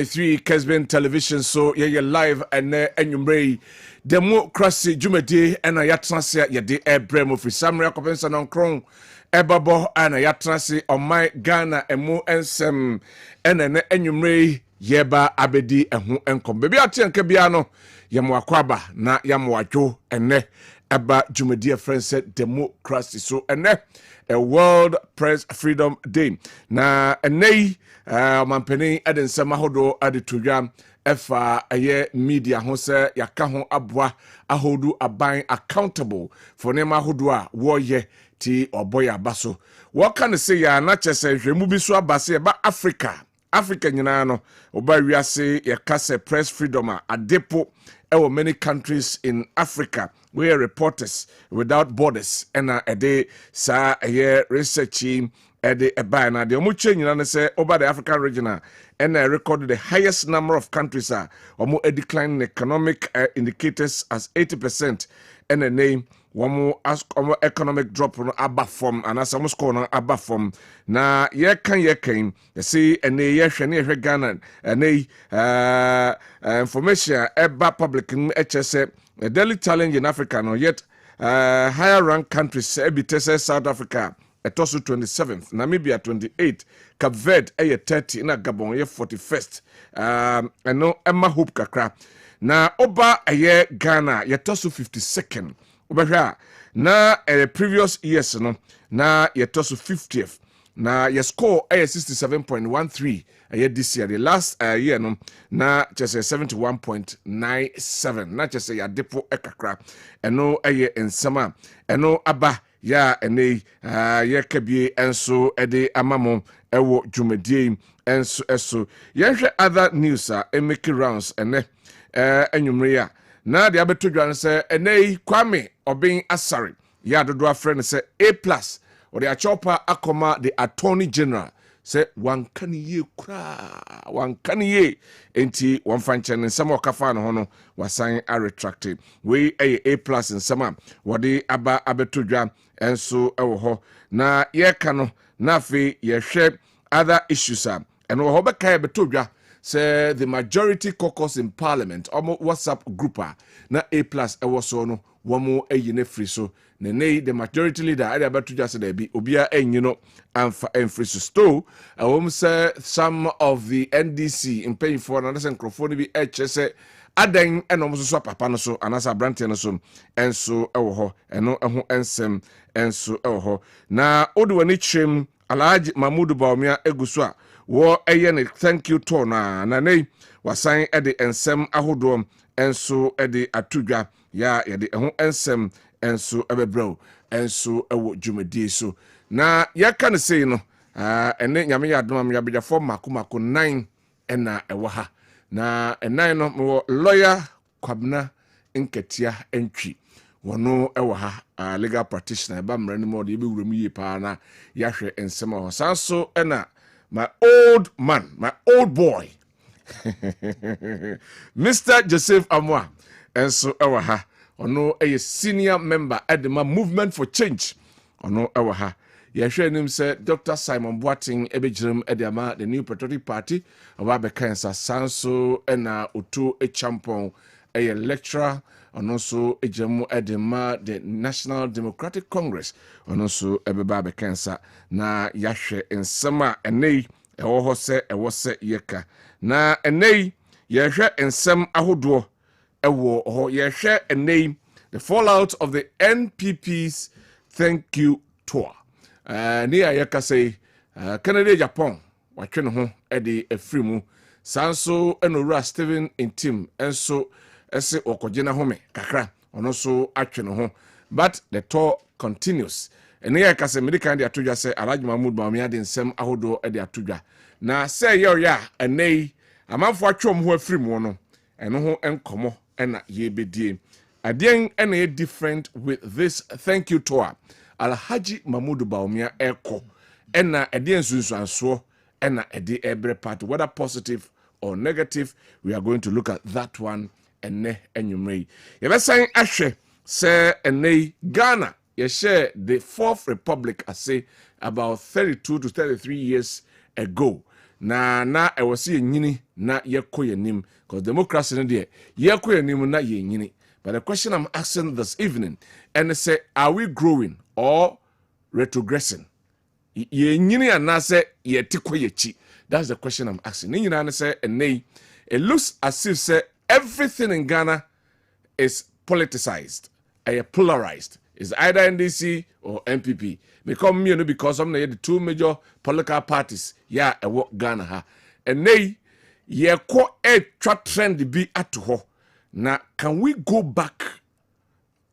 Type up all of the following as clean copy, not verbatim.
3 Kessben television so ye live and enyumrei democracy jumedi and ayatrase ye de ebrem for samre akopensa non kron ebabo and ayatrase on my Ghana emu ensem ene enyumrei yeba abedi ehu enkom bebi atenke bia no yemo akwaba na yamo adwo ene eba jumedi friends democracy so ene a World Press Freedom Day na enei mampeni eden semahodo adetodwa efa aye media ho se yaka ho aboa ahodu aban accountable for nema hodo a wo ye ti oboya baso wo kan se ya na chese hwemu bi so abase ba Africa nyina no oba wiase yaka se press freedom a adepo many countries in Africa where reporters without borders and a day sa a researching at the abana the omuche nyina say over the African region and recorded the highest number of countries are a decline in economic indicators as 80% and a name one ask economic drop on above from and as some score above from na ye can you see and ye shani Ghana and information about public HSA a daily challenge in Africa no yet higher ranked countries ebitese South Africa etoso 27th Namibia 28th Cape Verde 30 na Gabon 41st and no Emma Hope kakra na oba aye Ghana yetoso 52nd obahwa na previous years no na yetoso 50th na your score 67.13 this year the last year no na just 71.97 na just ya depo ekakra eno ensama eno aba ya ene ye kabie enso ede amamo ewo dwumadie enso eso yenhwe other news make rounds ene enyumre na de abetodwan se ene Kwame Obin Asare ya dodo afre ne se A+ or the Achopa Akoma, the Attorney General, say one can ye enti one function and some kafano hono was sign a retracted. We A+ in summer, what the Abba Abetudra and so ho na ye kano nafi ye share other issues and Hobaka Betudra say the majority caucus in Parliament almost WhatsApp grouper na A+ ewoso wamo eyine free so nene the majority leader ade abatu just there be obia enyino amfa free so sto say some of the NDC in paying for another microphone bi say adan eno so papa no so anasa brante no so enso ewo ho eno eho ensem enso ewo ho na odu wani chem Alhaji Mahmoud Bawumia eguso a wo eye ne thank you to na nei wasan ede ensem ahodo enso ede atudwa ya yede eho ensem enso ebebrew enso ewo dwumadi so na yaka ne sei no ene nyame ya adom am ya bedafo makomako 9 ena ewo ha na enan no mo lawyer Kwabena Nketia entwi wono ewo ha legal practitioner ba mrani mo de be wurem yi pa na yahwe ensem ho sanso ena my old man, my old boy, Mr. Joseph Amwa, and so ewa ha, ono a senior member at the Movement for Change, ono ewa ha. Yashwe him say Dr. Simon Boating ebejrem ediama the New Patriotic Party, oba Kansa Sanso ena utu a champon a Electoral, and also a jemu edema the National Democratic Congress, and also ebeba Kansa na yashwe in summer enei ewo se ewo se yeka na enei yehwe ensem ahodo ewo ho yehwe enei the fallout of the NPP's thank you tour ni ayeka say Canada Japan watwe ne ho ede afrimu sanso enowura Stephen Intim enso ese okogena home kakra ono so atwe ne ho but the tour continues ene ayeka say medical de atodwa say Alhaji Mahmoud Bawumia de nsem ahodo ede atodwa na say ya enei amanfo atwom ho afrimu no eno ho enkomo ena yebedie adien ena different with this thank you tour Alhaji Mahmoud Bawumia eko ena adien sunsuanso ena ede every part whether positive or negative we are going to look at that one ene enyumrei yebesan ahwe say enei Ghana ye share the Fourth Republic I say about 32 to 33 years ago na ɛwɔ se yɛnyini na yɛkɔ yɛnim because democracy no deɛ yɛkɔ yɛnim na yɛnyini. But the question I'm asking this evening and say, are we growing or retrogressing? Yɛnyini anase yɛte kɔ yɛkyi. That's the question I'm asking. Ni nyina say nay. It looks as if say everything in Ghana is politicized, polarized. It's either NDC or MPP. Because me, because I'm the two major political parties. Yeah, I work Ghana ha. And they, ye ko a trend be at ho. Now, can we go back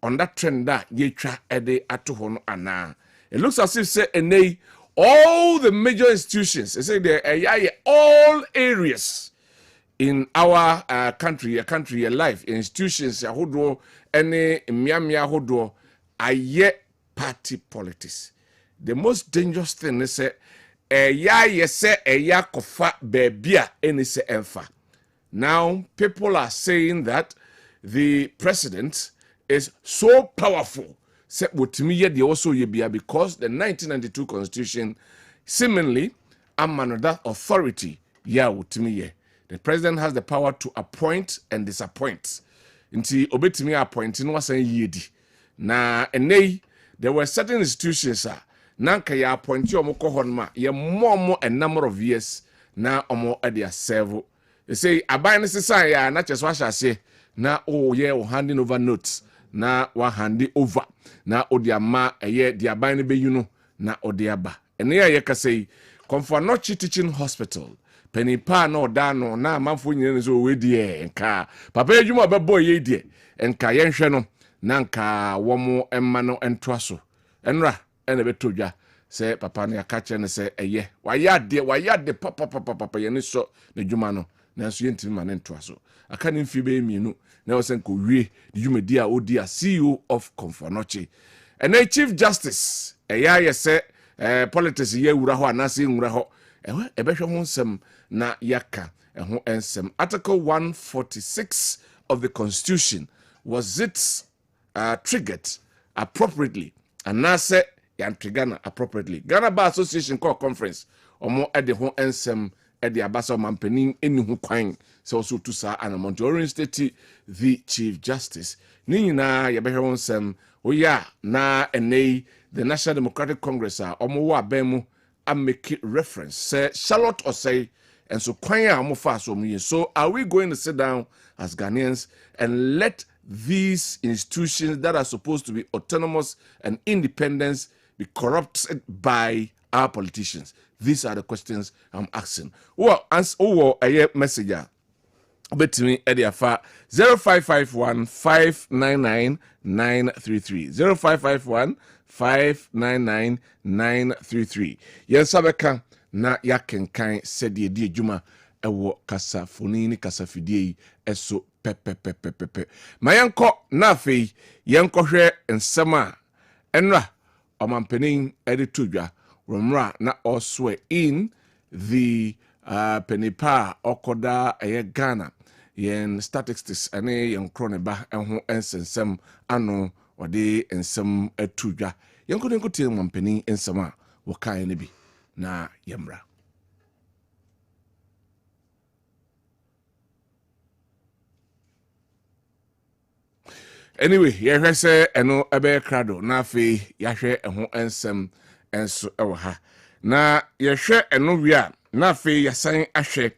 on that trend that ye try a day at ho ana? It looks as if say and they all the major institutions, they say they all areas in our country, a life, institutions, yahodo, any miamia hodo, aye party politics. The most dangerous thing is say, kofa bebia any se enfa. Now people are saying that the president is so powerful. Say wotimi ye also ye bia because the 1992 constitution seemingly amano that authority wotimi ye. The president has the power to appoint and disappoint. Nti obetimi appointing was saying yedi. Na enei there were certain institutions nanka ya appoint you omoko honma ye more a number of years na omo adia serve. They say aban sisa ya na cheso ahase na o handing over notes na wa handi over na odiama eye di aban ne beyuno na odiaba. Ene ya ye ka say Comfort Teaching Hospital penny pa no dano na manfo nyine so we die nka papa adwuma bebo ye die nka yenhwe no na nka womo emma no entoaso enra ene betodwa se papa no yakache ne se eye wayade papa ye ne so na dwuma no na so yentimi ma ne entoaso aka ne mfi be mienu na wo se nko wie dwumadi a odi a CEO of Comfort and a Chief Justice ye se politics ye wura ho anase nwura ho ebehwe ho nsem na yaka ho ensem. Article 146 of the Constitution, was it triggered appropriately anase yantrigana appropriately? Ghana Bar Association call conference omo ede ho ensem ede abasa mampanin eni ho kwan se also to sa anamont Orange State the Chief Justice ni nyina yebehwe ho nsem oya na enei the National Democratic Congress omo wa abemu I make reference say Charlotte or say and so so are we going to sit down as Ghanaians and let these institutions that are supposed to be autonomous and independent be corrupted by our politicians? These are the questions I'm asking. Well, answer a messenger. Bet me Ediafa 0551 599 933 0551 599 933. Yen sabeka na yakenkan sedi di adwuma ewo kasafoni ni kasafidie eso pepepepepepe. Ma yenko na afei yenko hwe nsem a enra omanpenin ede tudwa romra na oswe in the penipa okoda Ghana yen statistics ane yen kroneba enho ensensem ano ode ensem atudwa yenko nenko tie mampeni ensem a wokan ne bi na yemra. Anyway, yehwe se eno ebe krado na afi yahwe eho ensem enso ewo ha na yehwe eno wi a na afi yasan ahwe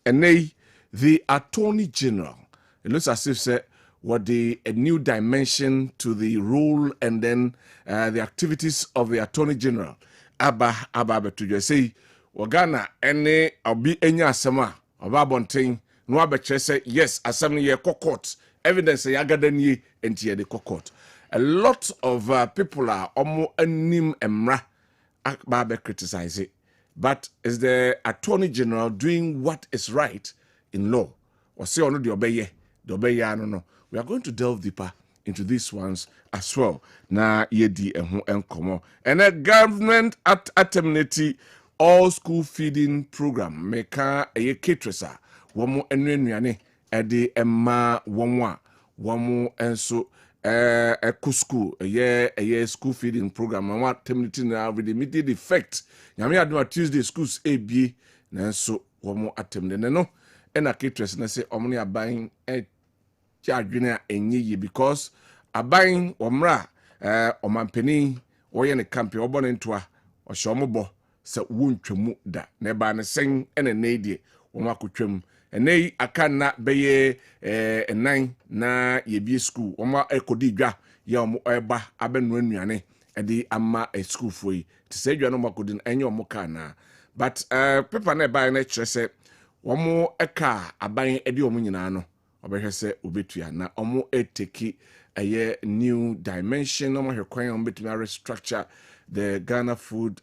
enei the Attorney General. It looks as if say what a new dimension to the role and then the activities of the Attorney General. Abba to just say Wagana ene obi enya asema oba bonten no abekye say yes asem ye court evidence ya gadani enti the court. A lot of people are omo anim emra abba criticize it, but is the Attorney General doing what is right in law? Or say ono the obeye no. We are going to delve deeper into these ones as well. Na yedi enho enkomo. And a government at terminate all school feeding program meka eye cateresa womo ennuane ede emma womo enso eco school eye school feeding program wa terminate na with immediate effect. Nyame adoma Tuesday schools ebie nanso wɔn atem de no ɛna ketres na sɛ ɔmo ne aban adwene a enye yi because aban wɔmra ɔmampanin wɔyɛ ne campaign ɔbɔ ne ntoa ɔhyɛ ɔmo bɔ sɛ wontwamu da na ba ne sen ɛna needie wɔn akotwam ɛnɛ aka na bɛyɛ ɛnan na yɛbie school wɔn akɔdi dwa yɛ ɔmo ɛba abɛnua nnuane ɛde ama school foyi te sɛ dwa no mo akɔdi ɛnyɛ ɔmo ka na but paper na ɛba na kyerɛ sɛ wɔn ɛka aban ɛde ɔmo nyinaa no ɔbɛhwɛ sɛ obetua na ɔmo eteki ɛyɛ new dimension ɔmo hwɛ kwan ɔmo betumi restructure the Ghana food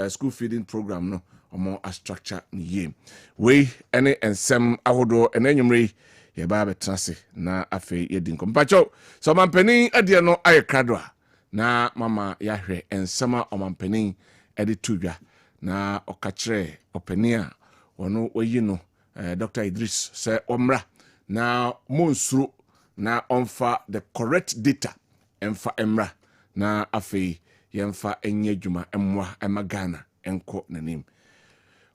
school feeding program no ɔmo a structure ne yie wei ɛne nsɛm ahodoɔ ɛna enyimire yɛ ba bɛtena se na afei yɛdi nkɔm mpakyɛw sɛ ɔmampanin ɛdeɛ no ayɛ krado a na mama yɛahwɛ nsɛm a ɔmampanin ɛde to dwa na ɔka kyerɛ ɔpanin a ɔno wayi no Dr. Idris sɛ ɔmmra na monsuro na ɔmfa the correct data ɛmfa ɛmmra na afei yɛmfa ɛnyɛ adwuma ɛmmoa ɛma Ghana ɛnkɔ n'anim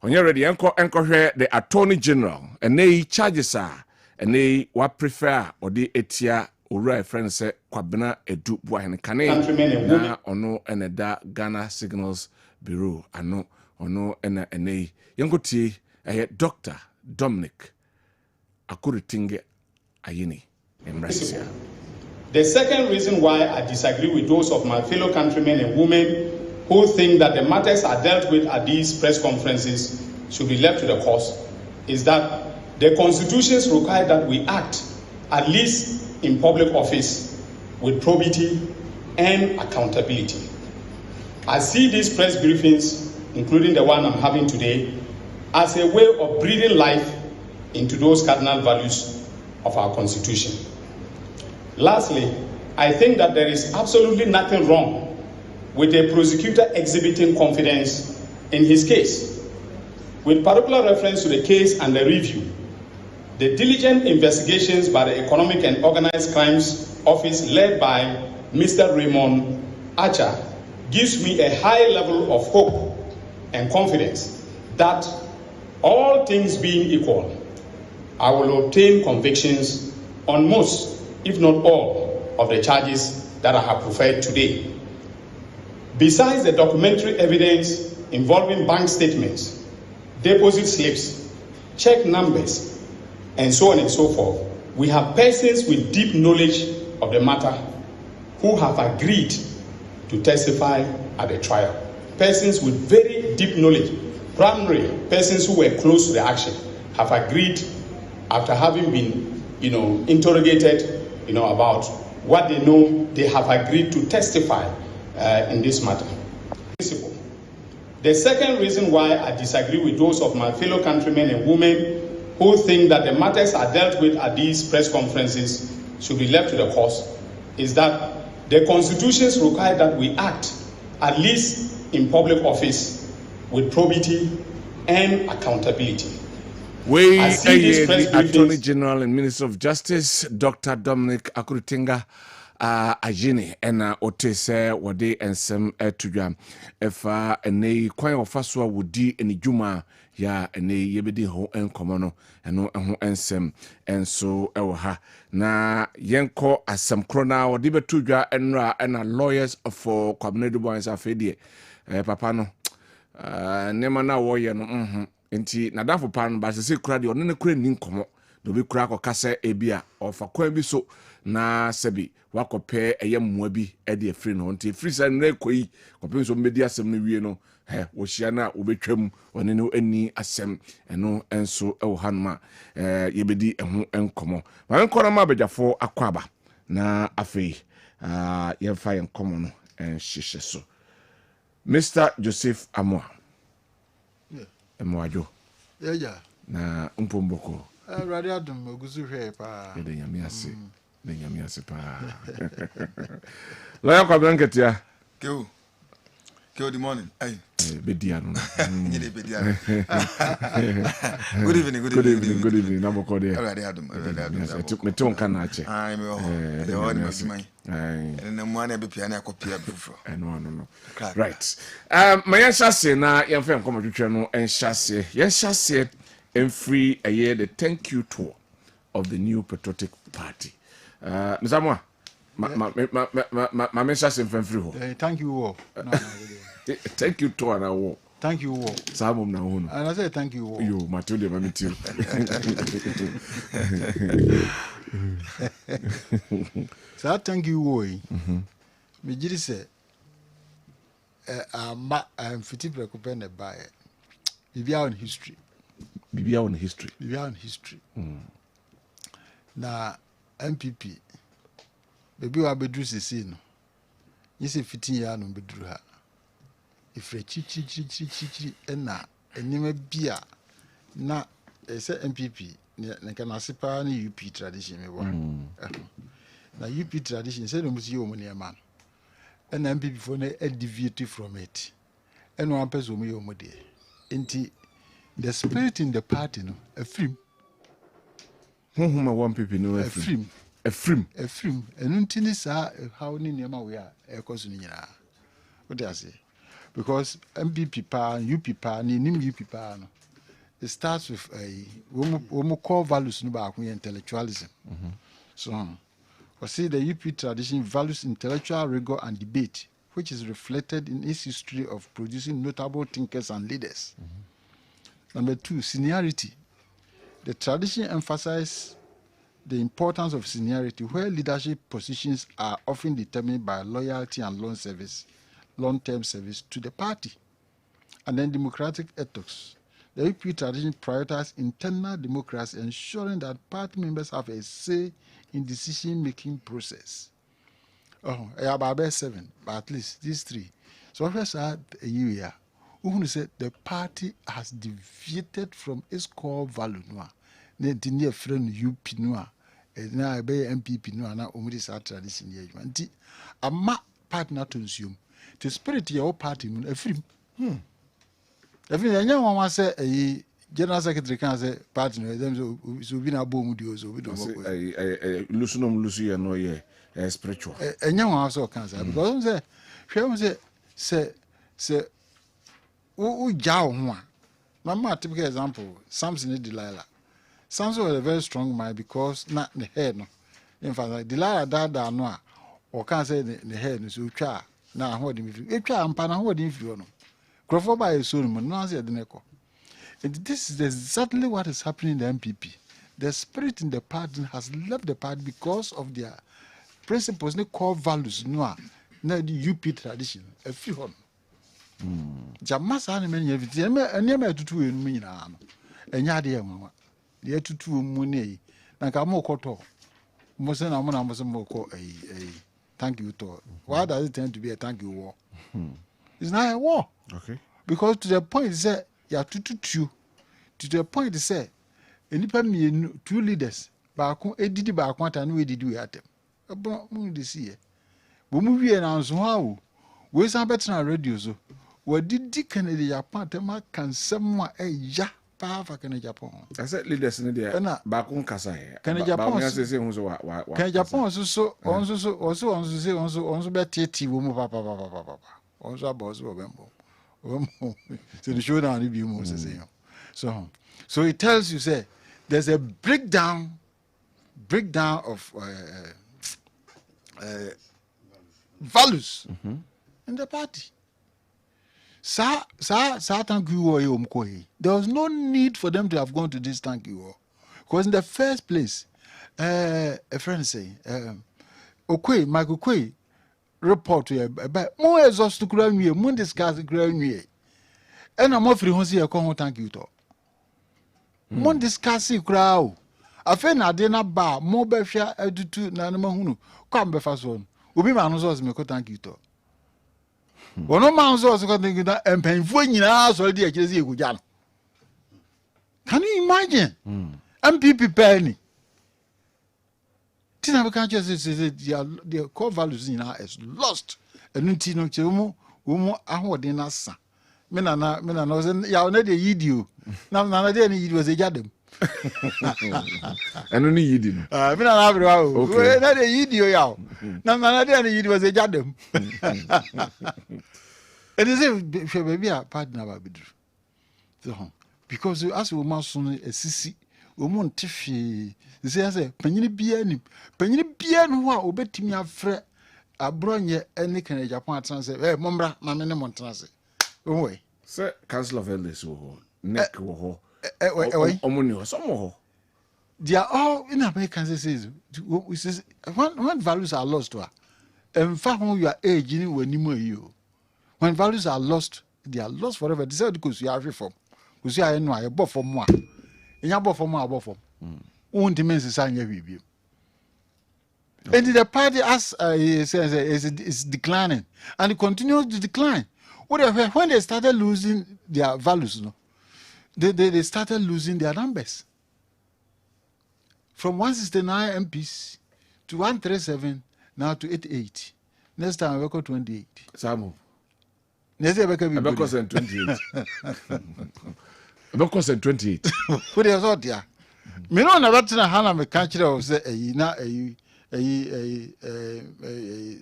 ɔnyɛ ready ɛnkɔhwɛ the Attorney General ɛnɛ charges a ɛnɛ wa prefer a ɔde etia owura friend sɛ Kwabena Edu Buahene kane na ɔno ɛna da Ghana Signals Bureau ano ɔno ɛna ɛnɛ yɛnkɔtie ɛyɛ Dr. Dominic Akuritinge Ayini Emrasia. The second reason why I disagree with those of my fellow countrymen and women who think that the matters are dealt with at these press conferences should be left to the courts is that the constitutions require that we act, at least in public office, with probity and accountability. I see these press briefings, including the one I'm having today, as a way of breathing life into those cardinal values of our Constitution. Lastly, I think that there is absolutely nothing wrong with a prosecutor exhibiting confidence in his case. With particular reference to the case and the review, the diligent investigations by the Economic and Organized Crimes Office led by Mr. Raymond Archer gives me a high level of hope and confidence that all things being equal, I will obtain convictions on most, if not all, of the charges that I have preferred today. Besides the documentary evidence involving bank statements, deposit slips, check numbers, and so on and so forth, we have persons with deep knowledge of the matter who have agreed to testify at the trial. Persons with very deep knowledge, primarily persons who were close to the action, have agreed after having been, interrogated, about what they know, they have agreed to testify in this matter. The second reason why I disagree with those of my fellow countrymen and women who think that the matters are dealt with at these press conferences should be left to the courts is that the constitutions require that we act, at least in public office, with probity and accountability. We the Attorney General and Minister of Justice, Dr. Dominic Akuritinga Ayini, and Otese Wade and Sem Etujam. If a kwan ofaswa wudi eni juma ya ene yebedi ho enkomono eno ho ensem enso ewo ha na yenko asem krona odi betudwa enra ena lawyers for Kwabena Owusu Dankwa afedie papa no nema na wo ye no enti nadafo pan ba se kura de onne kura ni nkomo do bi kura akọ kase ebia ofa kwan bi so na sebi wakɔpɛ ɛyɛ mmoa bi ɛde afiri no nti free sɛ no ekɔyi kɔpɛ so mmedi asɛm no wie no wo hyia na wobɛtwam ɔne no ani asɛm ɛno enso ɛwɔ hanoma yɛbedi ɛho enkomo ma nkɔna ma abegyafo akɔ aba na afei yɛmfa yɛnkomo no enhyehyɛ so Mr. Joseph Amoa Emwajo na mpomboko radio adum oguzu hwe pa de nyame ase de nyame ase pa lawyer Kwabena nketia Good morning. Hey. Bediano. Good evening. Good evening. I'm okay. Already had them. Me too can ache. I'm all. And the money be piano copy before. No. Right. My chassis na yɛn fɛn kɔmɔ twitwa no chassis. Yɛn chassis and free a year the thank you tour of the new patriotic party. Mzamwa. My chassis fɛn free ho. Thank you all. Thank you tour na wo. Thank you all. Samom na ho no. And I say thank you all. Yo, Matilde mami too. So I thank you all. Me jiri say I'm fiti Kwabena by Bibia on history. Bibia on history. Na MPP baby wa bedru sisi no. Yesi 15 years no bedru ha. Ifre chi na enima bia na ese MPP na kana sipa na UP tradition me bo. Na UP tradition say no musi yo mo ne man. And MPP for na deviate from it. And one person yo mo de. Enti the spirit in the party no a film. One people no a film. And untini sa how ni nema we are e koso ni nyina. What do I say? Because MPP pa, UP pa, ni UP pa no. It starts with a core values no ba intellectualism. So we see the UP tradition values intellectual rigor and debate, which is reflected in its history of producing notable thinkers and leaders. Number 2, seniority. The tradition emphasizes the importance of seniority, where leadership positions are often determined by loyalty and long-term service to the party. And then democratic ethics. The UP tradition prioritizes internal democracy, ensuring that party members have a say in decision-making process. Oh, I have about 7, but at least these 3. So first a year, who said the party has deviated from its core value. Ne near friend UP noa, na be MPP noa na umri sa tradition ye. Nti ama partner to assume. The spirit your party mun efrim. Efrim anya wan say a general secretary can say party no them so be na bom di so be do go. Lusu ye no ye spiritual. Anya wan so can say because say hwe say u jaw ho a. Mama typical example Samson and Delilah. Samson was a very strong man because not the head no. In fact Delilah that no a or can say the head no so twa na ho de mi e twa ampa na ho de mi no. Crofo by a soul no answer the neko. And this is exactly what is happening in the MPP. The spirit in the party has left the party because of their principles, the core values, no, the UP tradition. A few one. Jamasa many of it, and never to 2 in me now. And yadia, mamma. The 2 money. Nakamo koto. Mosen amona moko a thank you to. Why does it tend to be a thank you war? It's not a war. Okay. Because to the point is that you are to the point is say enipa me 2 leaders baako edidi baako ata no edidi we atem ebo mu de see bo mu wie na nso ha o we san betra radio so we didi Kennedy Japan tema kan semwa eya pa fa Kennedy Japan I said leaders in there baako nkasa he Kennedy Japan say hu so wa Kennedy Japan so be tete wo mu papa onso abozo wo bembo so the showdown will be more so it tells you say there's a breakdown of values in the party. Thank you. There was no need for them to have gone to this thank you because in the first place a friend say Michael Okwe report about more exhaust to kura nwie mo discuss kura nwie and I'm offering ho say e thank you to mo discuss kura o afa na de na ba mo be hwa adutu na na mahunu kwam be fa so obi ma no so me ko thank you to wono ma so ko thank you da empanfo nyina so de akire say egugya no. Can you imagine? MPP penny Tina can't just say their core values in is lost. And Tino Chemo, Umo ahoɔden na sa. Me na was ya na de yidio. Na de ni yidi was ejadem. Eno ni yidi no. Me na abro o. Okay. Na de yidio ya. Na de ni yidi was ejadem. And is it baby a partner ba bidru. So because as we must soon a sisi woman tifi say panyini bia no a obetimi afre abronye any kan Japan trans mombra na me ne montrance we Say Council of Elders wo neck wo ho omuni ho some ho they are all in American says when values are lost in fact when you are aging when you when values are lost they are lost forever they say because you are reform because you are no I bought for more nya bought for more above for won't mean anya bibiem. And the party, as he says, is declining, and it continues to decline. When they started losing their values, they started losing their numbers. From 169 MPs to 137, now to 88. Next time, we'll go 28. Samu. Next year, we'll go 28. We'll go 28. What is out there? Me no na betina hana me ka kire o se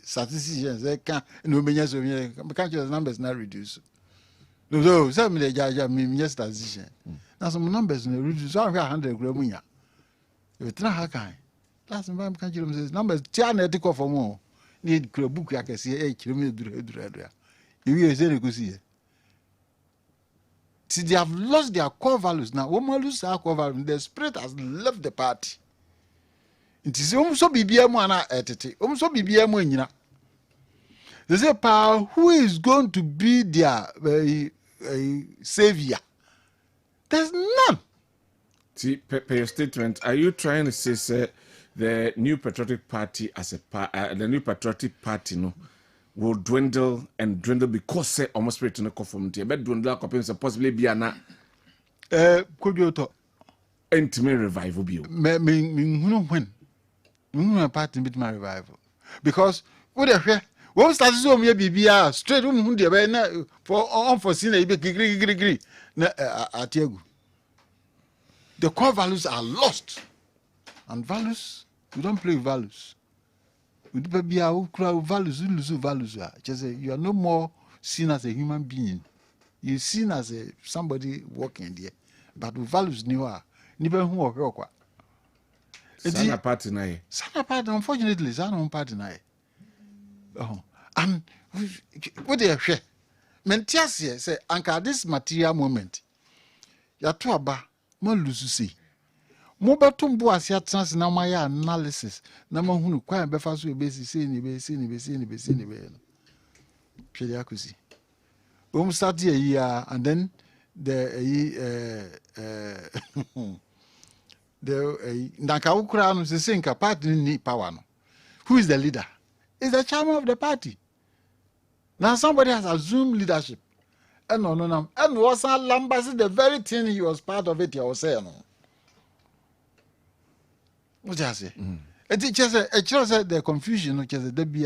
statisticians they can no menya so me ka kire numbers na reduce. No so me dey me statistician. Na some numbers na reduce so 100 gram munya. You try ha kan. Last time ka kire me say numbers tia na etiko for mo. Need kure book ya kese kire me dura. You hear say go see. See, they have lost their core values. Now, when we lose our core values, the spirit has left the party. It is almost so BBM entity. Almost so BBM. They say, who is going to be their savior? There's none. See, per your statement, are you trying to say the new patriotic party as the new patriotic party, no? Will dwindle and dwindle because say almost spirit no conformity. But dwindle possibly be ana could you talk intimate revival be me when party bit my revival because what the what started so me bibia straight who dey be na for unforeseen e be gree na atiegu. The core values are lost, and values we don't play values. Values, you are no more seen as a human being. You're seen as somebody working there. But with values, you are. Sana party na ye. Sana party, unfortunately, sana party na ye. And what they share? Mentias say, anka this material moment. Ya to aba, mo lose see. Mo betum bo asia trans na maya analysis na ma hunu kwa be fa so be si ni be hwede akosi start here and then the ndanka ukura no se nka party ni power no. Who is the leader? Is the chairman of the party. Now somebody has assumed leadership and and was lambas the very thing he was part of it he was saying no. What you say? It just the confusion which is the be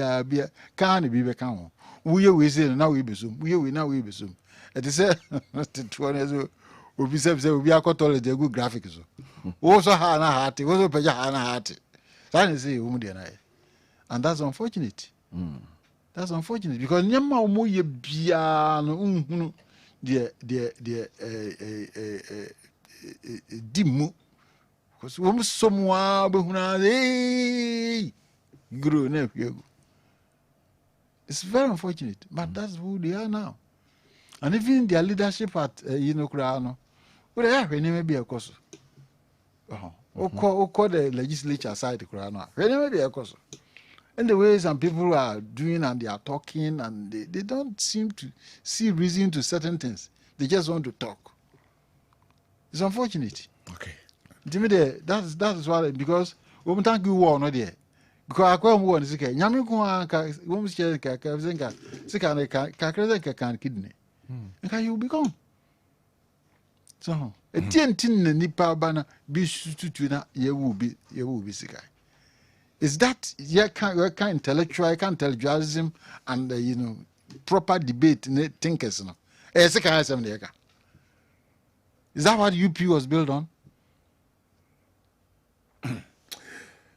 can be can. We say now we be so. We now we be so. It is a 2 years we say we are called the good graphics. Also hana heart, also page hana heart. That is and that's unfortunate. That's unfortunate because nyama omo ye bia no the dimu. Because we someone grow never. It's very unfortunate, but that's who they are now. And even their leadership at Krano, well, they have maybe a course. Call the legislature side Krano. Maybe a course. And the way some people are doing and they are talking and they don't seem to see reason to certain things. They just want to talk. It's unfortunate. Okay. That is why because we thank you war no there because akwa mu won sika nyame ko aka wo mu sika ka sika na ka kan kidney nka you become so etientin na nipa bana bi sututu na ye will be sika is that kind intellectualism and proper debate thinkers no. Second assembly. Is that what UP was built on?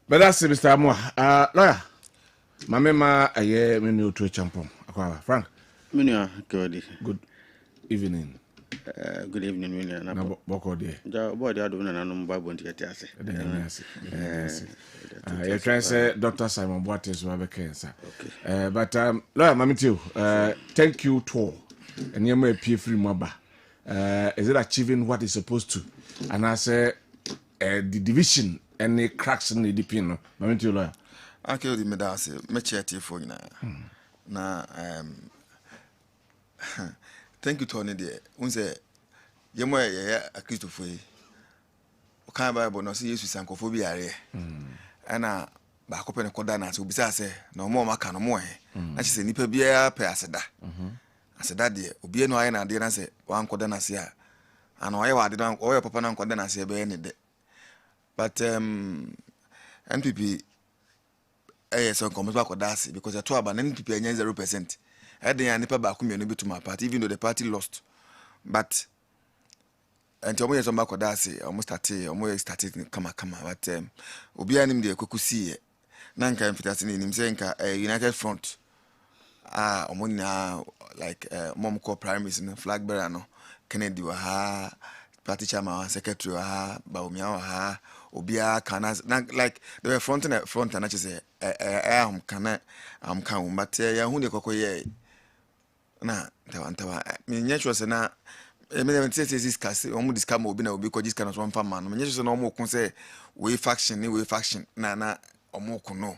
But that's it, Mr. Amwa. Lawyer, my mema aye menu to champon. Frank. Menu good. Good evening. Good evening, Menu. Na boko de. Ja boy dey do na no Bible nti ate ase. You can say Dr. Simon Boatin so be cancer. But lawyer, mami too. Thank you to all. And you may pay free mobile. Is it achieving what it's supposed to? And I say the division and the cracks in the DP no. Mami too, lawyer. Okay, the medals, me chat for you na thank you Tony there. Unse yemo ye akristo for yi. O kan Bible no say Jesus sankophobia are. Ana ba akopɛ ne koda na so bisa se na omo maka no mo he. Na kyese nipa bia pɛ aseda. Aseda de obi no aye na de na se wan koda na se a. Ana oye wa de na oye papa na koda na se be ne de. But NPP so comes back with that because the two about NPP 0%. I didn't nipa back me to my party, even though the party lost. But until we back with that, almost started come. But Obi anim de kukusi nanka mfitasi ni msenka United Front. Omuna like mom call primaries no flag bearer no Kennedy wa ha party chairman secretary wa ha Baumia wa ha Obia kana like they were front and I just say am kana am kan but ya hu de kokoye na tawa me nyetwa se na me say discuss omo discuss mo obi na obi ko discuss na so mfa man me nyetwa se na omo kun say we faction na omo kun no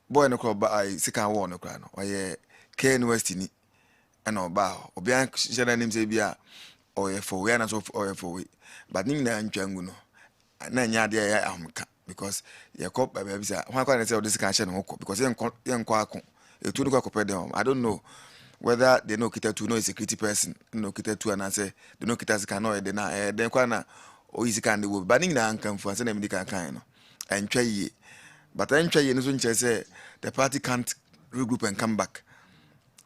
boy no club I sika war no kra no oye Ken West ni na oba obi an share name say bia oye for we na so oye for we but nim na ntwangu no na nya de ya amka because ye cop baby say why can say this can share no because yen kwa akon etu no kwa dem I don't know whether they know kita to know a security person no kita to and say they know kita can know de na den kwa na o is can de wo but nim na ankan fu say na me kan no entwa yi but entwa yi no so nche say the party can't regroup and come back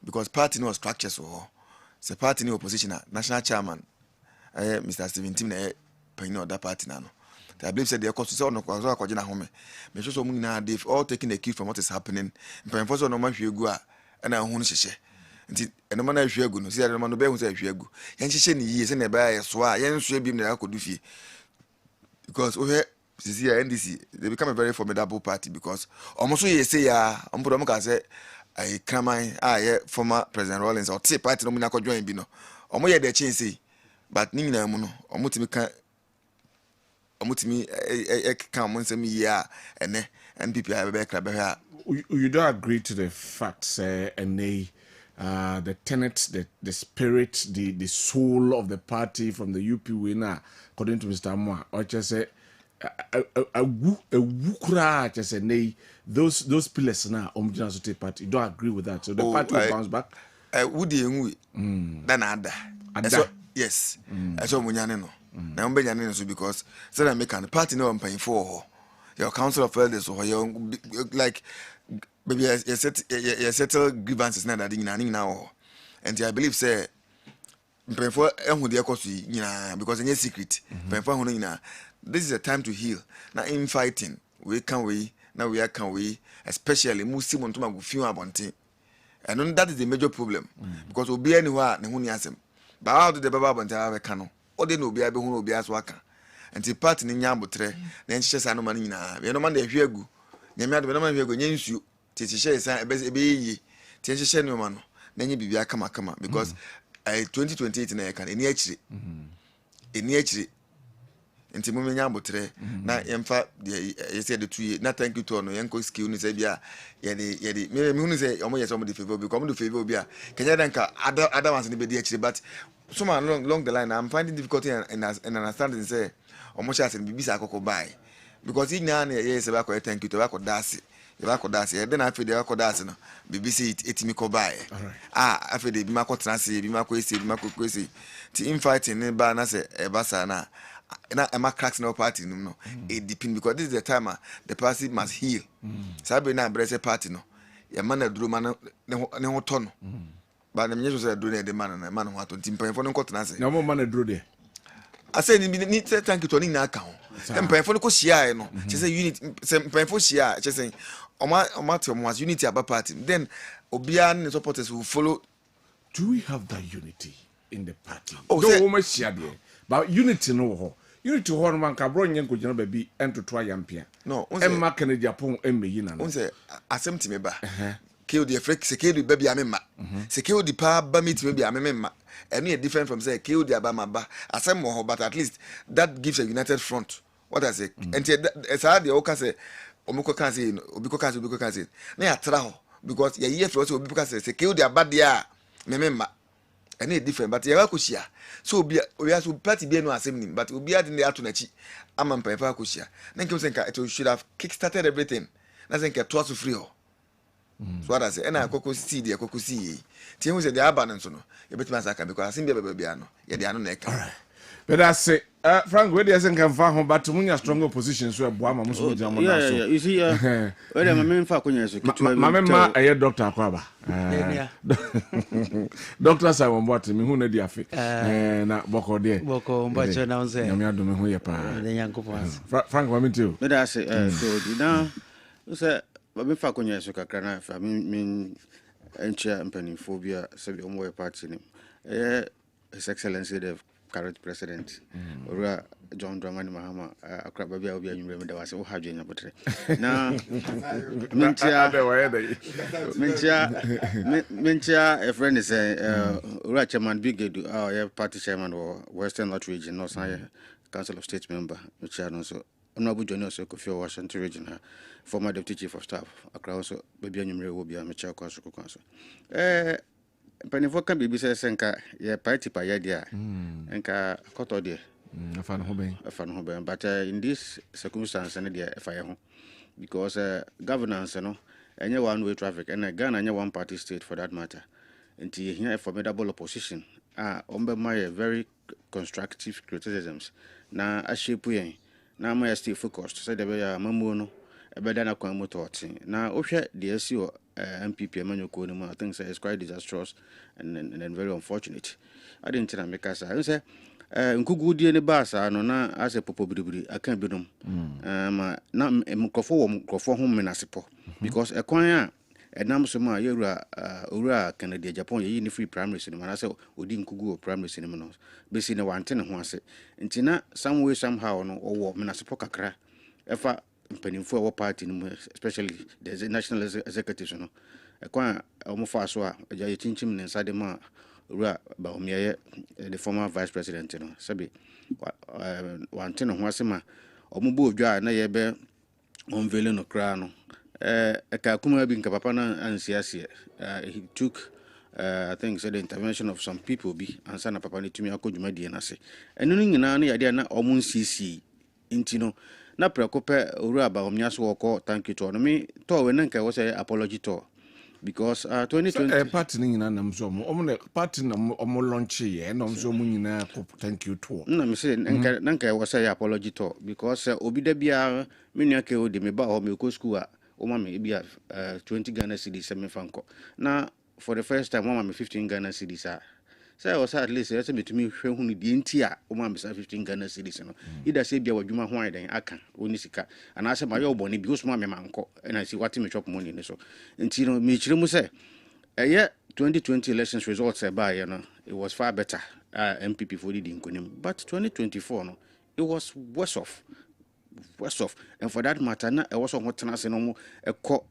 because party no structure so the party no opposition national chairman Mr. Steven Tim na paying that party now. I believe said the cost so no kwazo akogina home. Me so mu na they've all taking a cue from what is happening. Mpanyefo so no ma hwegu a na hu no hyehye. Nti eno ma na hwegu no, si eno ma no be hu say hwegu. Yen hyehye ni yiye se na ba ya so a yen so ebim na akodu fie. Because we see NDC they become a very formidable party because almost ye say ya ompodo mo ka say ai kraman ye former President Rawlings or say party no mu na akojoin bi no. Omo ye de chin but ni nyina mu no omutimi ka omutimi ka mo nsem yi a ene NPP be kra be ha. You don't agree to the facts and the tenets, the spirit, the soul of the party from the UP winner, according to Mr. Amwa, or just say a wukra just say those pillars now omjina party. You don't agree with that, so the party will bounce back. Would you then ada yes so munyane no na mbe nyane no so because say na make an party no paying for your council of elders or your like maybe you settle grievances na that nyina and I believe say paying for ehun de ekoso nyina because any secret paying for ehun nyina this is a time to heal na in fighting we can especially muslim to magu fiu abonte and that is the major problem because obi anywhere ne hu ni asem but how did the baba bonta be kano o de no obi abe hu obi aso aka enti party ni nya botre na enhye sa no man nyina be no man de hwegu nyame ade be no man hwegu nyensuo ti hye sa ebe yi ti hye no man no na nye bibia kama because 2028 na yakan eni akire enti mo nya botre na yemfa ye say the 2 years na thank you to no yenko skill ni say bia ye de me hu ni say omo yes omo de favor because omo de favor bia kenya danka other ones ni be de akire but so man along the line I'm finding difficulty in understanding say omo sha say bibisa akoko buy because he na ye say ba ko thank you to ba ko dance ye then after the ko dance no bibisi etimi ko buy after the bi ma ko transi bi ma ko esi bi ma ko esi ti infighting ni ba na say e ba sa na Emma cracks no party no it depend because this is the time the party must heal sabe na embrace party no ya man aduro man ne hoto no But the minister said, "Do the man and a man who want to timber for no cotton." No more money drew there. I said, "Need to thank you to any account." And pay for the Cosia, no. She said, "Unit, some pay for Shia." She saying, "Omatum was unity about party." Then Obian and supporters will follow. Do we have that unity in the party? Oh, no, almost share there. But unity no. Unity one man can bring you to baby and to try yampia. No, and mark in Japan and me, you know. Say, I sent to me back. Kill the freak, secure baby, I'm in secure the power, bamit, maybe I'm in and me different from say, kill the Abama ba. I say more, but at least that gives a united front. What I say, and it's hard the Oka say, Omoko can say, Obiko can say, nay, I try because your year for us will be secure the Abadia, memema. And it's different, but you're Kushia. So we have to party be no assembly, but we'll be at in the Atunachi. I'm on Papa Kushia. Then it should have kickstarted everything. Nothing can twice to free. So what I say, and I could see the Coco see. Tim said the abundance, you bet Masaka because I seem to be a piano. Yeah, they are no neck. But I say, Frank, where doesn't come from, but to win a stronger position, so Buama must be German. Yeah, you see, where my main faculty, Mamma, I hear Dr. Kwaba. Dr. Simon Bottom, who need the affair. And Boko de Boko, but you're now saying, I'm doing who you're the young couples. Frank, what me too? But I say, so now, sir, my main faculty is a crana, I mean, and chair and penny phobia, so the only party name. His Excellency, the current president, or John Dramani Mahama, a crab baby, I'll be in remember was so hard in about it. Now, Mentia, a friend is a right chairman, big party chairman or Western Lot region, North Council of States member, which I know so. I'm not good, so Kofi Washington region, former deputy chief of staff, across baby and will be a mature council. Penifo can be says Senka, ye party by idea, and ka cotto dear. A fan hobby. But in this circumstance, and dear fire because governance, you know, and your one way traffic, and a gun and your one party state for that matter. Until you hear a formidable opposition, under my very constructive criticisms. Now, I shape we now my still focused, said the way Mamuno, a better than a quamotorting. Now, Osha, the SEO. MPP Emmanuel Konuma, I think it's quite disastrous and very unfortunate. I didn't tell make us. I say, Nkugu di any bus, I know now as a popo biduri, I can't be them. Now, Mcrofor home municipal because a choir at Namsuma, Ura, Canada, Japan, you free primary cinema. I said, Udin Kugu primary cinema, based in a one ten once. And Tina, some way, somehow, no, or municipal cacra. If I penny for our party, especially the national executives, no. A quite almost fast so a chinchim inside the ma Baumia, the former vice president, you know, Sabi, one ten of Wasima, or Mubu Dry, na yebe, unveiling of crown. A Kakuma being Capapana and Siasia. He took, I think, said the intervention of some people be and Sana Papani to me, I could imagine, and I say, and knowing in any idea, not almost CC, intino. Na preocupe ura ba omnyaso ko thank you to me to we nanka was say apology to because 2020 party ni na namso mo party na mo launch ye na namso mo nyina thank you to na me say nanka was say apology to because obi da bia me nua ke o de me ba o me ko school a o ma me bia 20 Ghana cedis me fanko na for the first time o ma me 15 Ghana cedis a say was at least let me to me hwe hu ni de ntia o ma me 15 Ghana cedis no ida say bia wadwuma ho adan aka oni sika and I say my yo boni bi o so ma me manko and I see what me chop money ni so nti no me chire mu say 2020 elections results by you know it was far better MPP for the inkonim but 2024 no it was worse off and for that matter na e was on hotena se no e ko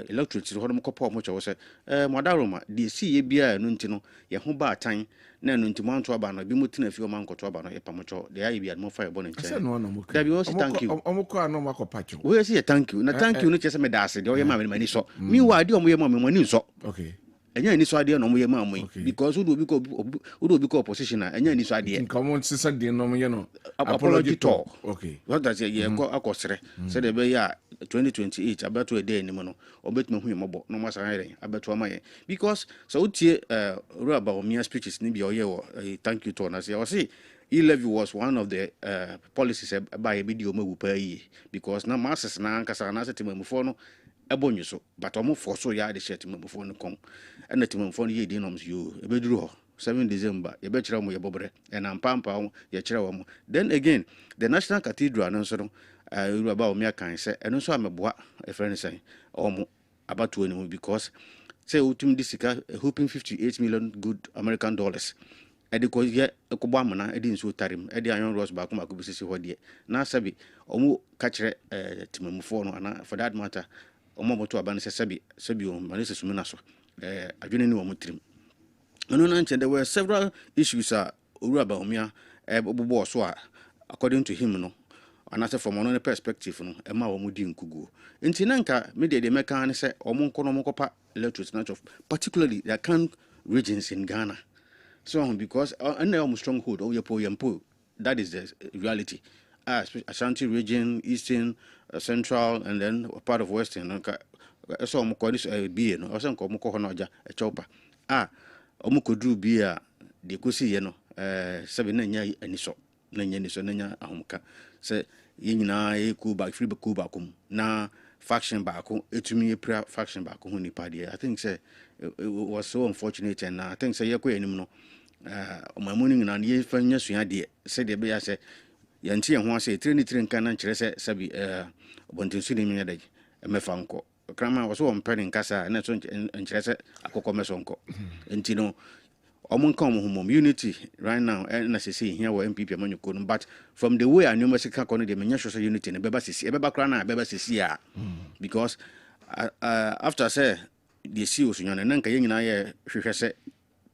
electoral ti ho no ko po mo che wo se modaroma de si ye bia no nti no ye ho ba atan na no nti mo anto aba no bi mo tina fi o man koto aba no e pa mo cho de ayi bia mo fa e bo no nche da bi o si thank you o mo ko ano ma ko pacho we si thank you na thank you no che se me da ase de o ye ma me mani so mi wa de o mo ye ma me mani so okay enya ni so ade no mo ye ma mo because we do be opposition na enya ni so ade come on sister de no mo ye no apology talk okay what does ye ko akosere say de be ya 2028 about a day anymore obet me mobile no mas about my because so about mere speeches nibi or thank you to us I see e-levy was one of the policies by a video me pay because now masses na ankasa na seti memfo no ebonyo so but omo for so ya de shirt memfo no kon and the memfo no ye dinoms you ebeduru ho 7 December ye be kira mo ye bobre and ampampa ye kira wo mo then again the National Cathedral no so no about me kan say eno so ameboa a friend say omo about 20 because say utum disika hoping 58 million good American dollars ediko ye ekobo amana edi nso tarim edi ayon rose ba kuma kubisisi hodie na sabi omo ka kire timamufo no ana for that matter omo moto aba ne sabi o manese sumina so adwene ni omo tirim no na nche there were several issues uru aba omia bobo so according to him no and as from another perspective no ema omo di nkugu nti na nka media de meka ne se omo nkono mo kopa electoral of particularly the can regions in Ghana. So because and stronghold that is the reality. Ashanti region, Eastern, Central, and then part of Western. So I'm calling this beer. No, I think I'm calling a chopper. Omukudru beer. The kusi yeno. 7 nanya aniso. Nanya niso nanya ahumka. Say yina kuba free kuba kum na faction baako etumi pra faction baako ho nipa de I think say it was so unfortunate and I think say yakɔ anim no my morning na ye fanya sua de say de be ya say yanti ye ho ase tire nka na nkyerɛ sɛ sabi obontinsu ni mi de mefa nko krama was so mpɛ nkasa na so nkyerɛ sɛ akɔkɔ meso nko enti no unity right now and as I say here were MPP amanyuko but from the way I know Mexican corner the social unity and beba sisi beba krana beba sisi because after say the CEO so nyana nanka yengina ye hwehwe se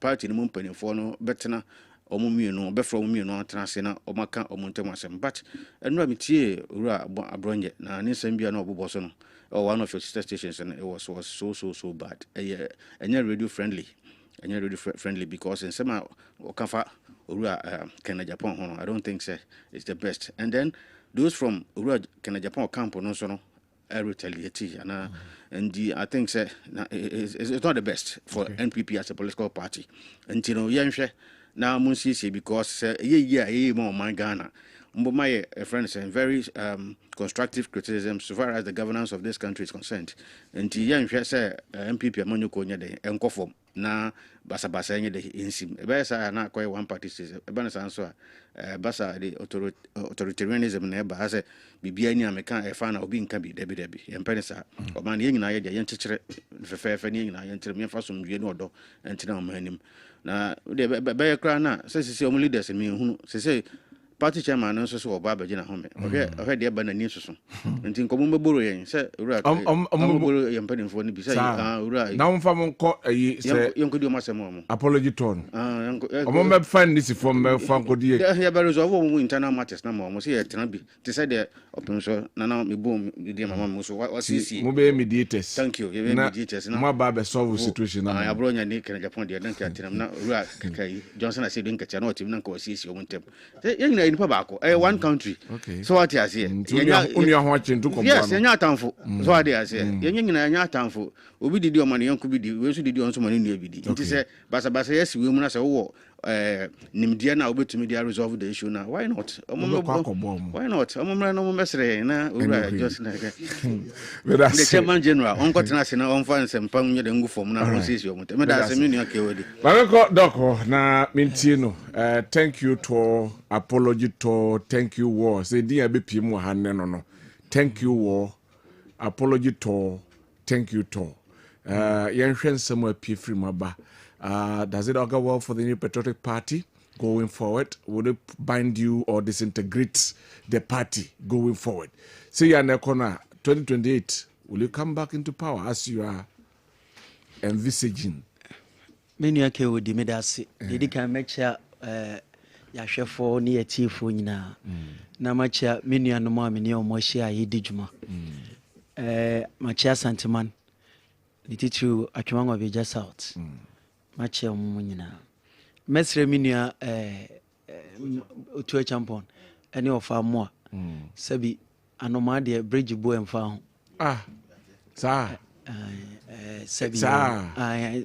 party no mpanifo no betena omumienu no befro omumienu no atrase na omaka omuntem asem but enura mitie ura abronje na nisem bia na obobo so no one of your sister stations and it was so bad and radio friendly and you're really friendly because in some Okafa Ura Kenya Japan, I don't think it's the best. And then those from Ura Kenya Japan camp no so no retaliate I think it's not the best for NPP as a political party. And you know now Munsisi because more my Ghana. My friend saying very constructive criticism so far as the governance of this country is concerned. And say MPP amanyuko nyade enko na basa nye de insim ebesa na kwai one party system ebana sanso basa de authoritarianism na eba ase bibia ni ameka efa na obi nka bi debi empenisa o man ye nyina ye de yenkyekere fefefe ni nyina ye nkyere me fa so mwie no odo entina o manim na de be kra na sese o leaders mi hunu sese party chairman no so oba abaje na home ohwe de eba na ni soso nti nkomo meboro yen se ura meboro yen panimfo ni bi se ura na umfa mo nko se yonkodi o masemo apology tone omo me fan this from me fan ko die ya be resolve mo internal matters na mo se ye tena bi te say de open so na me bom di mama mo so what see mo be mediators thank you you be mediators na mo ba be solve situation na ya bro nya ni Kenya Japan de dan ka tena na ura kai Johnson ase den ka tia na otim na ko see o montem ye nipa baako one country so what you say unu ho achintu kombo yes nya atamfo so what you say ye nyina nya atamfo obi didi o mane yanku bidi we so didi on so mane nua bidi nti say basa yes we mu na say wo nimdia na obetumi dia resolve the issue na why not why not omumra no mesre na ura just na the chairman general on kotena se na on fa nsem nye de ngu form na on sisi o mutem da se me nua kewodi barako doko na mintie no thank you to apology to thank you war say dia be piem wa hanne no thank you war apology to thank you to yenhwen nsem apie free maba. Does it all go well for the New Patriotic Party going forward? Would it bind you or disintegrate the party going forward? Say you're in the corner, 2028, will you come back into power as you are envisaging? Many are killed with the medasi. Did can make sure Yashafo near Tifo na Namacha, many and mammy near Moshia, Yidijuma. Machia Santiman, the teacher at one of your south. Mache omunyina mesre minua otu champon ene ofa mo sabi anoma de bridge bo emfa ho Sir.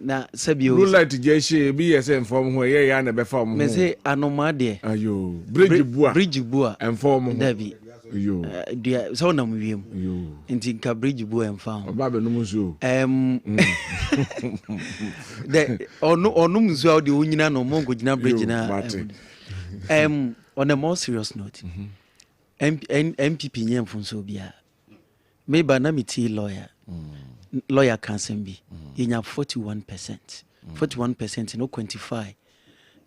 na sabio blue light jeshi bi yesen form ho ye ya na be form ho me say anoma de ayo bridge bua inform ho dabi yo dia so na mwiem yo nti ka bridge bua emfa ho oba be no muzo de onu muzo audio onyina no mongo gina bridge na on a more serious note MPP nyemfunso bia me ba na meti lawyer can be in 41%. 41% no quantify.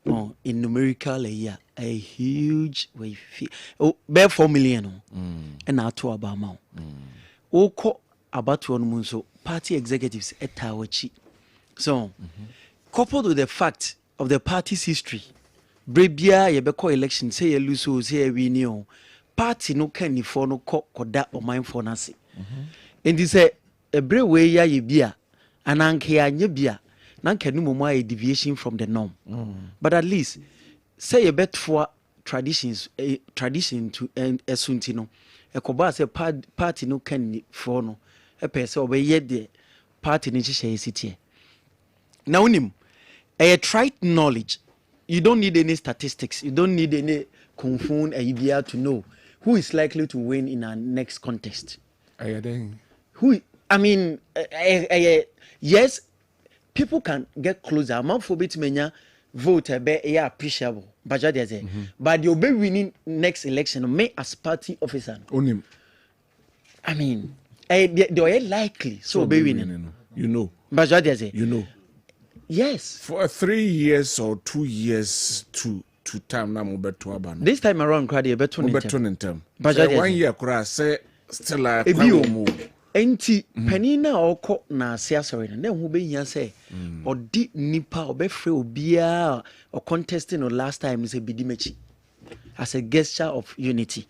No, in numerical a huge way. Oh, bear 4 million. And now to about amount. Oko about one month so party executives at Tawachi. So, coupled with the fact of the party's history, Brebia Yebeko election say you lose so say we knew party no can ni for no koda or mind for nasi. And this ebre we ya ye bia ananke anya bia nanka no mo a deviation from the norm but at least say a bet for traditions tradition to esunti no ekoba say party no can for no e pese obeye de party ni hye city now unim a trite knowledge. You don't need any statistics, you don't need any confund idea to know who is likely to win in our next contest. Who I mean, yes, people can get closer. Amount for bit menya vote be appreciable. But they'll be winning next election. May as party officer. Onim. I mean, they are likely so be winning. You know. But you know. Yes. For 3 years or 2 years to time na mo beto aba no. This time around, crowd you beto in term. But 1 year kura say still a enti panina oko na asia sorry na hu be hia say odi nipa obefre obia or contesting no last time is a bidimechi as a gesture of unity.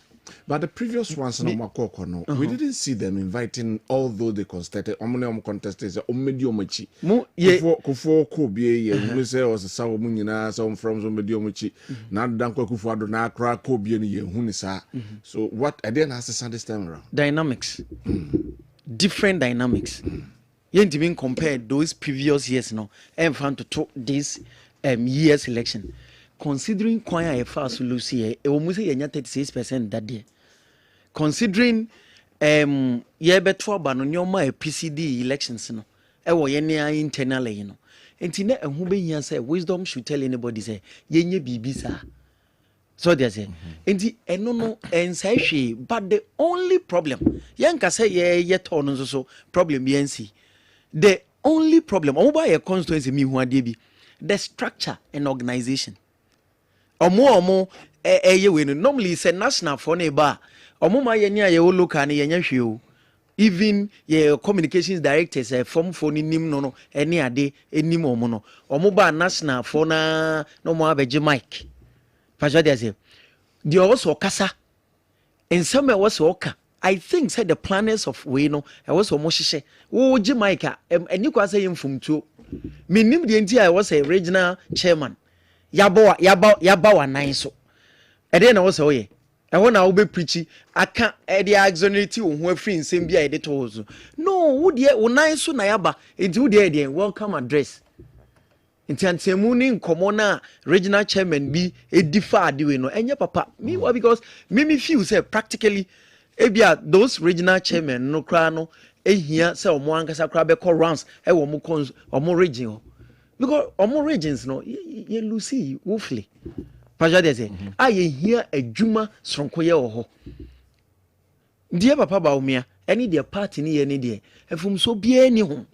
But the previous ones no makoko no we didn't see them inviting, although they contested omedi omachi kufo ko bie ye we say was sa wo nyina some from omedi omachi na dankwa kufo ado na akra ko bie ni ye hu ni sa. So what I didn't understand this time around dynamics. Different dynamics. You didn't even compare those previous years no and found to this year's election. Considering Kwaya a fast Lucy, almost 36% that day. Considering Yebetwa Banonyoma PCD elections, no, yenya internally, you know. And Tina and Hubin say wisdom should tell anybody say, Yenye Bibisa. So they say, and no, and say she, but the only problem, Yanka say, yet on so problem, BNC. The only problem, all by a constituency, me who are DB, the structure and organization. Omo normally say national for neighbor omo ma yenya ye local na yenya hwe even ye communications directors form for nim no any ade enim omo ba national for na no mo abeje mic pastor dey say the also kasa in some was oka I think said the planners of we no I was omo hye wo je mic eni kwa say mfumtuo menim de enti I was a regional chairman yaba wa nine so ede na wo se oye e wo na wo be preach aka e de exonerate wo ho afri nsem bia e de to zo no wo de wo nine so na yaba enti wo de welcome address enti antemu ni nkomo na regional chairman bi edifa ade we no enye papa me because me feel say practically ebia those regional chairman no kra no ehia say omo ankasa kra be call rounds e wo mo region because omo regions no ye lucy woofly pastor dey say aye here adwuma sonko ye wo ho die papa ba umia any their party ni ye ni de efum so bia ni ho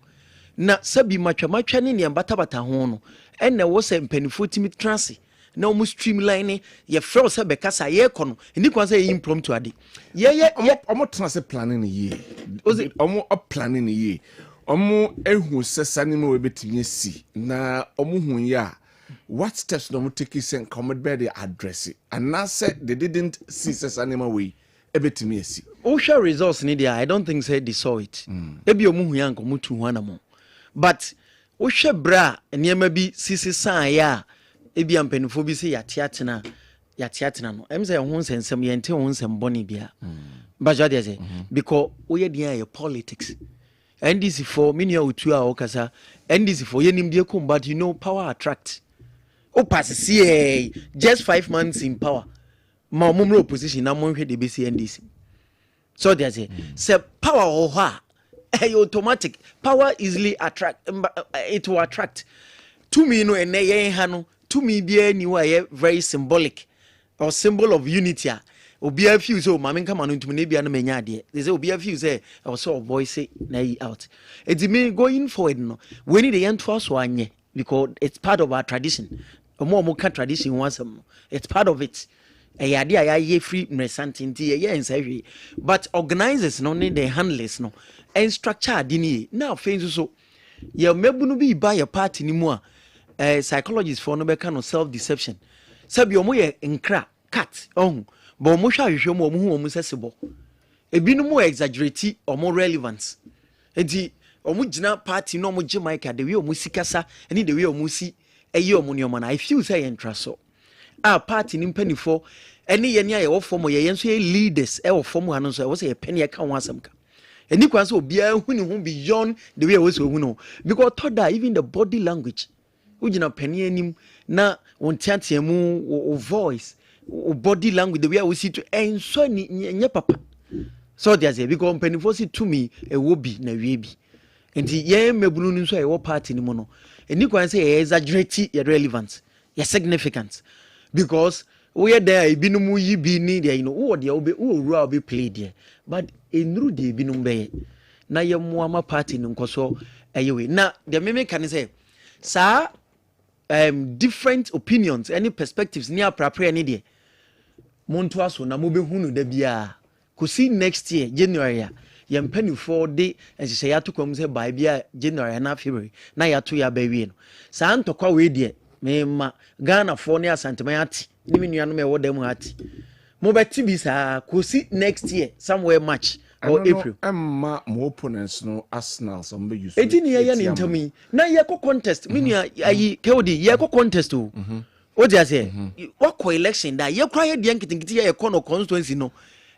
na sabi matwa ni ne bata ho no enne wo se mpanifo timi transe na omo streamline ye frɛ se be kasa ye kono ni kwan say impromptu ade ye omo transe planning ye omo planning ye omo ehu sesane mo we betimi si na omo hu ya what steps no mo take sen come be the address and now said they didn't see sesane mo we ebetimi si o share results ni there I don't think say they saw it ebi omo hu ya nko mutu hu anamo but o hwe bra niam bi sisi san ya ebi ampanifo bi se yate atena no em say ho nsensem ye nte ho nsem boni bia But what say? Because we are politics. NDC for many of 2 hours kasa. NDC for you nim come, but you know power attract. O pass CA just 5 months in power. Ma mumro opposition na monhwe de be NDC. So they say, say power or ha, automatic power easily attract. It will attract. To me no ene yen ha no. To me be anywhere very symbolic or symbol of unity. Obi a few so mama nka manu ntumi na bia na menya ade. They say obi a few say I was so voice say na out. It mean going forward no. We need the end to us anye because it's part of our tradition. Omo ka tradition wansam. It's part of it. Ade a ye free resantinti ye nsahwe. But organizers no need the handlers no. And structure adini. Now things so ye mebu no bi buy a party ni mu a psychologists for no be kind of self deception. Sabi omo ye nkra cut oh. But omo hwa hwehwe mo omo hu omo sesebo ebinu mo exaggerate omo relevance enti omo gina party no omo gi mic the way omo sikasa ani the way omo si eye omo ne omo na I feel say entra so party ni mpanifo eni ye ne aye wo form ye yenso ye leaders e wo form anu so e wo say ye pene ye ka ho asem ka eni kwan so obia hu ni hu beyond the way we so hu no because toda even the body language ugina pene anim na won tiatia mu voice body language the way we see to and so nye papa so there say because penifo see to me e wo bi na wie bi enti ye mebunu ni so e wo party ni mo no eni kwan say e exaggerate your relevance your significance because we there ibinum yi bi ni there you know wo there obe wo ru obe play there but enru de ibinum be na ye mo ama party ni nkoso eyewe na the meme can say sa different opinions any perspectives near prepare ni there monto aso na mo be hunu da bia kosi next year January ya mpanifo de ehye ya to kwam se bai bia January na February na ya to ya ba wie no sa ntokwa we de me ma Ghana fo ne asantema ati ni me nuanu me wo da mu ati mo beti bi sa kosi next year somewhere March or April emma mo opponents no Arsenal some be use eti ni ya ni ntami na ye ko contest me nua ayi kewdi ye ko contest o what you say what co election that ye cry de nkitikiti ye kono constituency no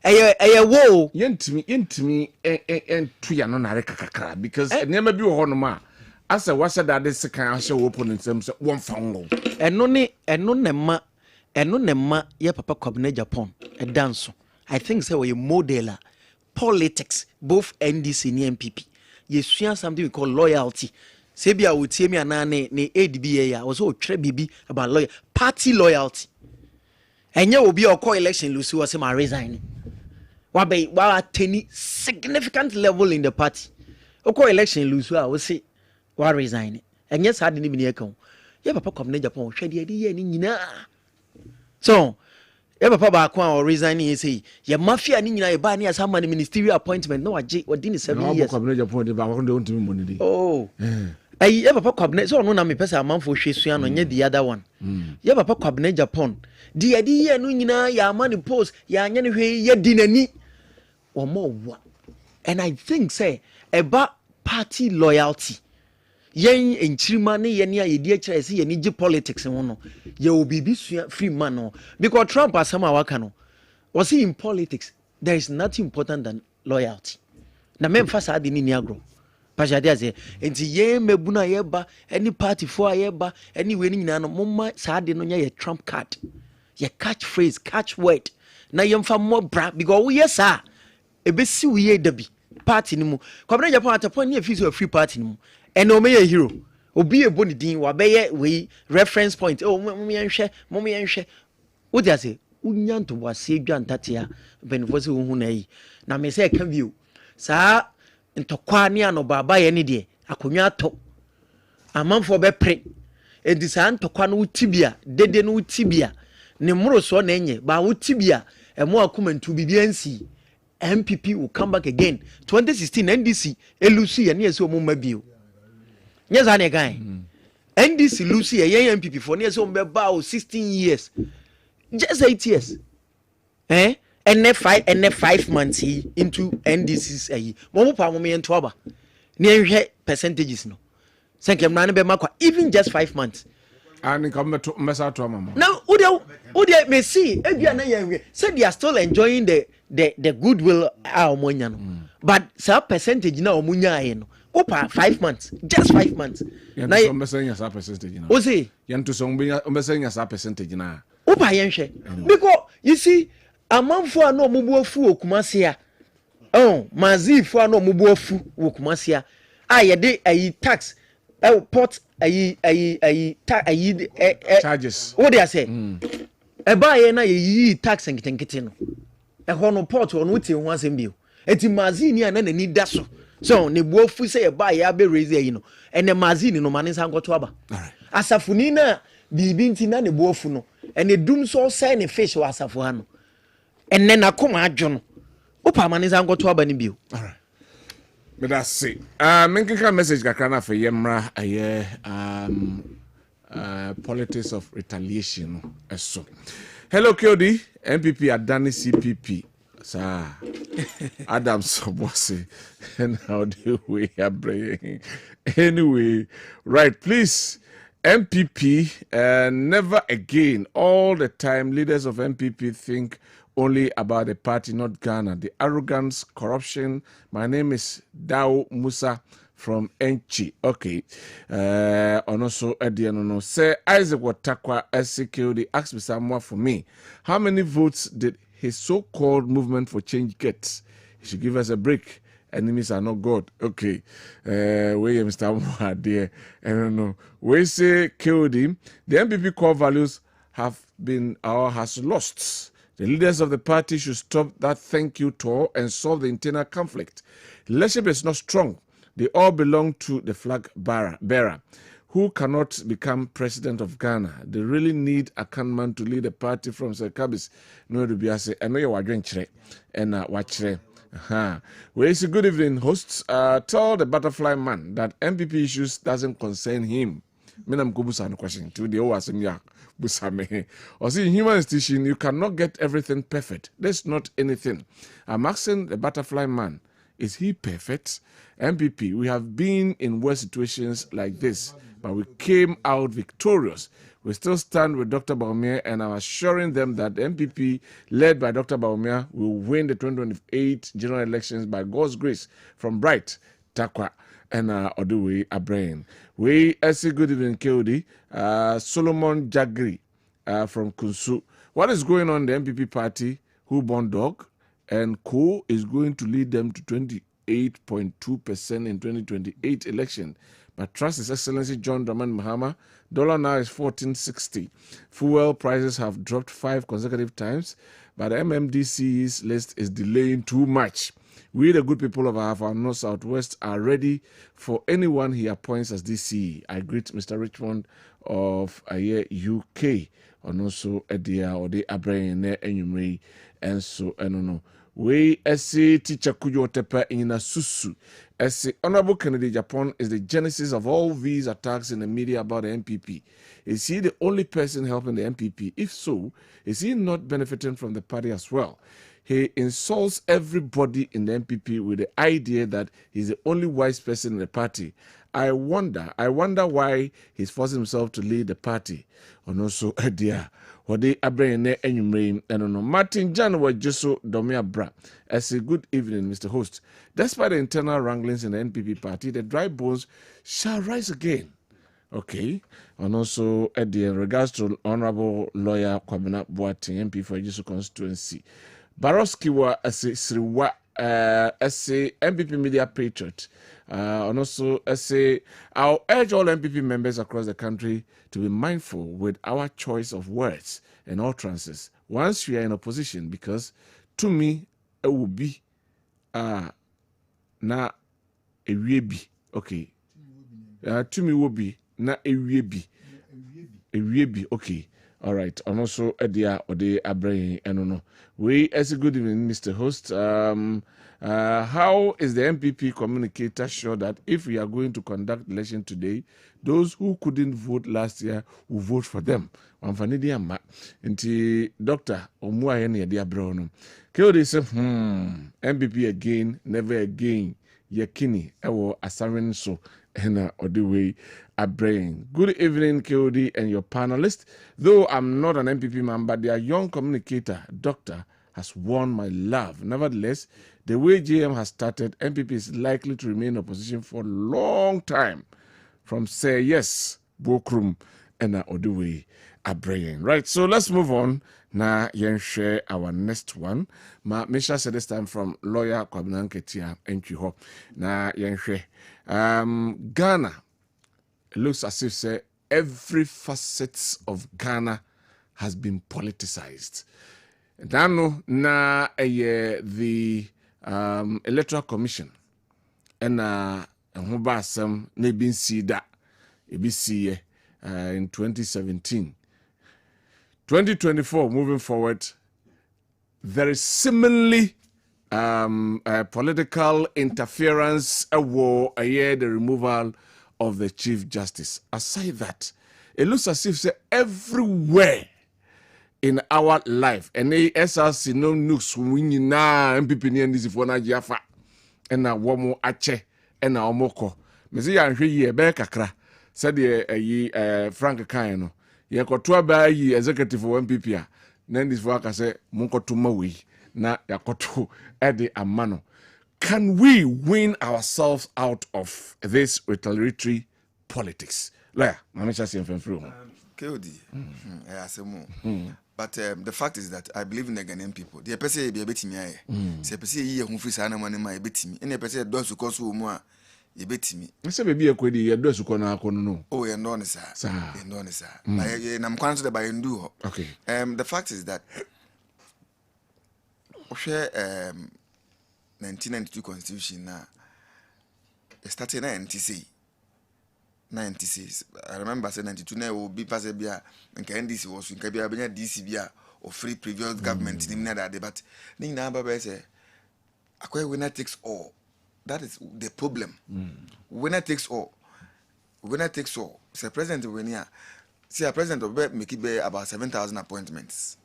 eye wo yentimi entu ya no na re kakakra because enema bi wo ho no ma asa wasa da de sekan ahye wo opponent sem se won fa ngo eno ne ma ye papa Kwabena Japan e danso I think say we modeler politics both NDC and MPP ye sua something we call loyalty sebia wotie mi anane ne ADBA ya wo so twere bibi about loyal party loyalty enye obi okọ election lose wo se ma resign wa attaining significant level in the party okọ election lose wo se wa resign enye sa de ni bi ne kan ye papa Kwabena Japan hwede de ye ni nyina so ye papa ba ko a resign ye say ye mafia ni nyina ye ba ni asama ni ministerial appointment no waje wadi ni 7 years Kwabena Japan de ba ko de ontimi mo ni di oh ye papa Kwabena so no na me pesa amanfo hwesua no nye the other one ye papa Kwabena Japan di adi ye no nyina ya amani post ya anya ne hwe ye di nani o mo wa and I think say eba party loyalty yen enchirima ne ye ne ayedi akire se ye ni gi politics ho no ye obibi sua free man no because Trump asama waka no was in politics there is nothing important than loyalty na memfa sa ade ni agro pajade aze enti ye mebuna ye ba any party for ye ba any we ni nyina no momma sa ade no nya ye Trump card ye catch phrase catch word na ye mfa mo bra because we yes sir ebesi we ye dabi party ni mu Kwabena Japan atapon ni afi so free party ni mu ene o meye hero obi ebo ni din wa beye we reference point oh mo ye nhwe wo dia se unyanto wase dwantatia benfo se wo hu na yi na me se ka bio saa ntokwa ne ano baba ye ne de akonwa to amanfo be pre edi saa ntokwa no utibia dede no utibia ne muro so na enye ba utibia emo akomantu bibiansi MPP will come back again 2016 NDC elusi ye ne ese omo mabio yes ane guy NDC lucy ye MPP for ne ese omo be ba 16 years just 8 years and 5 months into NDC's mo pa mo me ento aba ne hwe percentages no senkem na ne be makwa even just 5 months And come to mess to mama. Now, Udia may see, said they are still enjoying the goodwill but some percentage now munya opa 5 months, just 5 months. Now you saying as a percentage now. Ozi, Yanto some saying as a percentage now. opa yenshe. Because you see, a man for no mubu fu okumasia. Oh, mazi for no mubu fu okumasia. Ah, de a tax. Pot charges. What they say? A buy na ye tax and kitchen. A hono pot on which once in bill. Eti mazini and then need that so ne bofu say a buy ya be raise and the mazini no manis and got to aba. Asafunina bibinti na ne bofu no and the doom so sign a fish was asafuano. And then I come at John. Opa manis and got to aba ni bill. All right. But that's it. Menka message kakana for yemra politics of retaliation. So, hello KOD, MPP Adani CPP. Sir, Adam Sobose, and how do we are praying? Anyway, right, please, MPP, never again. All the time, leaders of MPP think only about the party, not Ghana. The arrogance, corruption. My name is Dao Musa from Enchi. Okay. And also, Edianono. Say, Isaac Watakwa, SCKOD, asked me some more for me. How many votes did his so-called movement for change get? He should give us a break. Enemies are not God. Okay. We Mr. Moha, dear. I don't know. We say KOD, the MPP core values have been or has lost. The leaders of the party should stop that thank you tour and solve the internal conflict. Leadership is not strong. They all belong to the flag bearer, who cannot become president of Ghana. They really need a conman to lead the party from Sir Kabis. No, to be I say, I know you are drinking and watch. We say good evening, hosts. Tell the butterfly man that MPP issues doesn't concern him. Menam kubusa question to the Owasim Busame. Or see, in human institution, you cannot get everything perfect. That's not anything. I'm asking the butterfly man, is he perfect? MPP, we have been in worse situations like this, but we came out victorious. We still stand with Dr. Baumia, and I'm assuring them that the MPP, led by Dr. Baumia, will win the 2028 general elections by God's grace from Bright, Takwa, and Oduwe Abrain. We say good evening, KOD. Solomon Jagri from Kunsu. What is going on in the MPP party, who born dog, and Co is going to lead them to 28.2% in 2028 election. But trust His Excellency John Dramani Mahama. Dollar now is 14.60. Fuel prices have dropped 5 consecutive times, but the MMDC's list is delaying too much. We, the good people of our North Southwest, are ready for anyone he appoints as DCE. I greet Mr. Richmond of UK, and also Edia or the Abraham Enyumri, and so I don't know. We essay teacher Kujo Tepa in Susu. Essay Honorable Kennedy Japan is the genesis of all these attacks in the media about the MPP. Is he the only person helping the MPP? If so, is he not benefiting from the party as well? He insults everybody in the MPP with the idea that he's the only wise person in the party. I wonder why he's forcing himself to lead the party. And also, dear, what they are bringing and no Martin Jan was just so Domia Bra. I say good evening, Mr. Host. Despite the internal wranglings in the NPP party, the dry bones shall rise again. Okay, and also in regards to Honorable Lawyer Kwabena Owusu MP for Ejisu constituency. Baroskiwa as a Sriwa as a MPP media patriot, and also as a I'll urge all MPP members across the country to be mindful with our choice of words and utterances once we are in opposition, because to me it will be na a webi. Okay, to me will be na a webi. Okay. All right. And also, Edia Ode Abraham, and no. We, as a good evening, Mr. Host. How is the MPP communicator sure that if we are going to conduct election today, those who couldn't vote last year will vote for them? Nti Doctor Omua Yeni Edia Brono. KOD say, MPP again, never again. Yakini, ewo asarin so. and or the way I bring. Good evening, KOD and your panelists. Though I'm not an MPP man, but their young communicator, doctor, has won my love. Nevertheless, the way GM has started, MPP is likely to remain in opposition for a long time. From Say Yes, Bokrum, and Oduwe Abrayan. Right, so let's move on. Now, share our next one. Misha said this time from lawyer Kwabena Owusu Dankwa. Now, share. Ghana, it looks as if say, every facet of Ghana has been politicized. Dano na the Electoral Commission and ho ba asem na ebi nsi da ebi si in 2017. 2024 moving forward, there is seemingly political interference the removal of the Chief Justice. Aside that, it looks as if say, everywhere in our life, and SRC no nukes winning na MPP ni ndisi for na jiafa and na womo ache and na omoko. Mezi ya nhwe yi ebe kakra said the Frank Kaino. Ye kotoa ba yi executive for MPP a na ndisi for aka say munkoto mawi na yakoto ede amano. Can we win ourselves out of this retaliatory politics? Lawyer, mami chasi mfemfru. KOD. But the fact is that I believe in the Ghanaian people. The person be a bit me. Say person ye hu free sana money ma bit me. Any person don su koso mu a ye bit me. Say be a kwedi ye do su ko na akono no. Oh, ye no ne sa. Ye no ne sa. Na mkwan to the by ndu. Okay. The fact is that share 1992 constitution na started na NTC. 96. I remember saying 92 na will be passed bia nka NDC was nka bia benya DC bia or free previous government ni na that but ni na baba say akwa winner takes all. That is the problem. Winner takes all. Winner takes all. Say president when here see a president of make it be about 7,000 appointments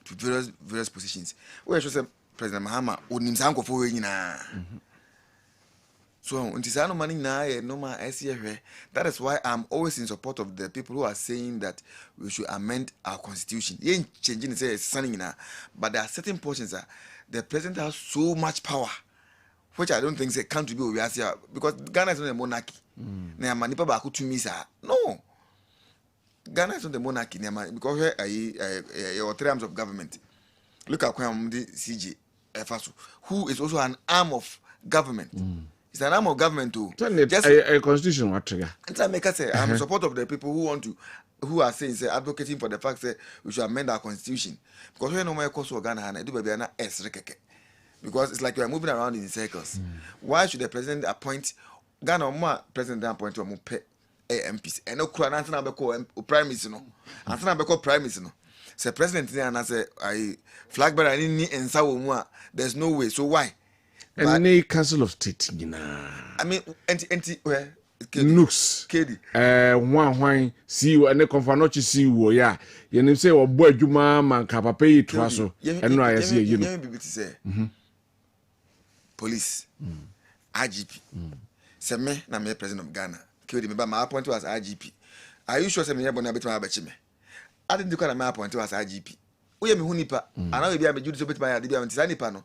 to various positions. We should say President Mahama onim sanko fo we nyina. So, no money no ma. That is why I'm always in support of the people who are saying that we should amend our constitution. You ain't changing it, but there are certain portions that the president has so much power, which I don't think say can't be over here because Ghana is not a monarchy. No, Ghana is not a monarchy because your terms of government. Look at the CJ who is also an arm of government. It's an arm of government too. Just a constitution what trigger. And I make us say I'm in support of the people who are saying advocating for the fact that we should amend our constitution. Because we know my course of Ghana and do baby na because it's like we are moving around in circles. Why should the president appoint Ghana more president appoint to MPs? And no crown answer number call prime minister no. Answer number call prime minister no. Say president and say I flag bearer any and there's no way. So why? And the Council of State, I mean, where Nooks, one see you and the conference see you, yeah. You say, or boy, you man, can pay it to us. And no, I see you know, police, IGP, say me, na me president of Ghana. Killed me by my appointment was IGP. Are you sure me about my bachime? I didn't do my appointment was IGP. We have me hunipa, and I will be able to do something by the Antisanipa.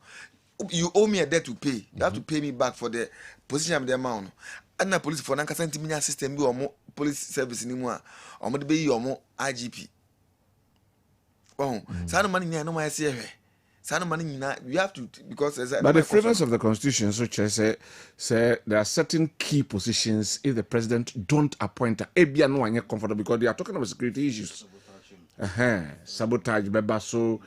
You owe me a debt to pay. You have to pay me back for the position of the amount. And the police for an anti system be or more police service anymore. Or more be or more IGP. Oh, some money no my say. Some money you have to because but the framers of the constitution, so say there are certain key positions if the president don't appoint a no one comfortable because they are talking about security issues. Sabotage beba so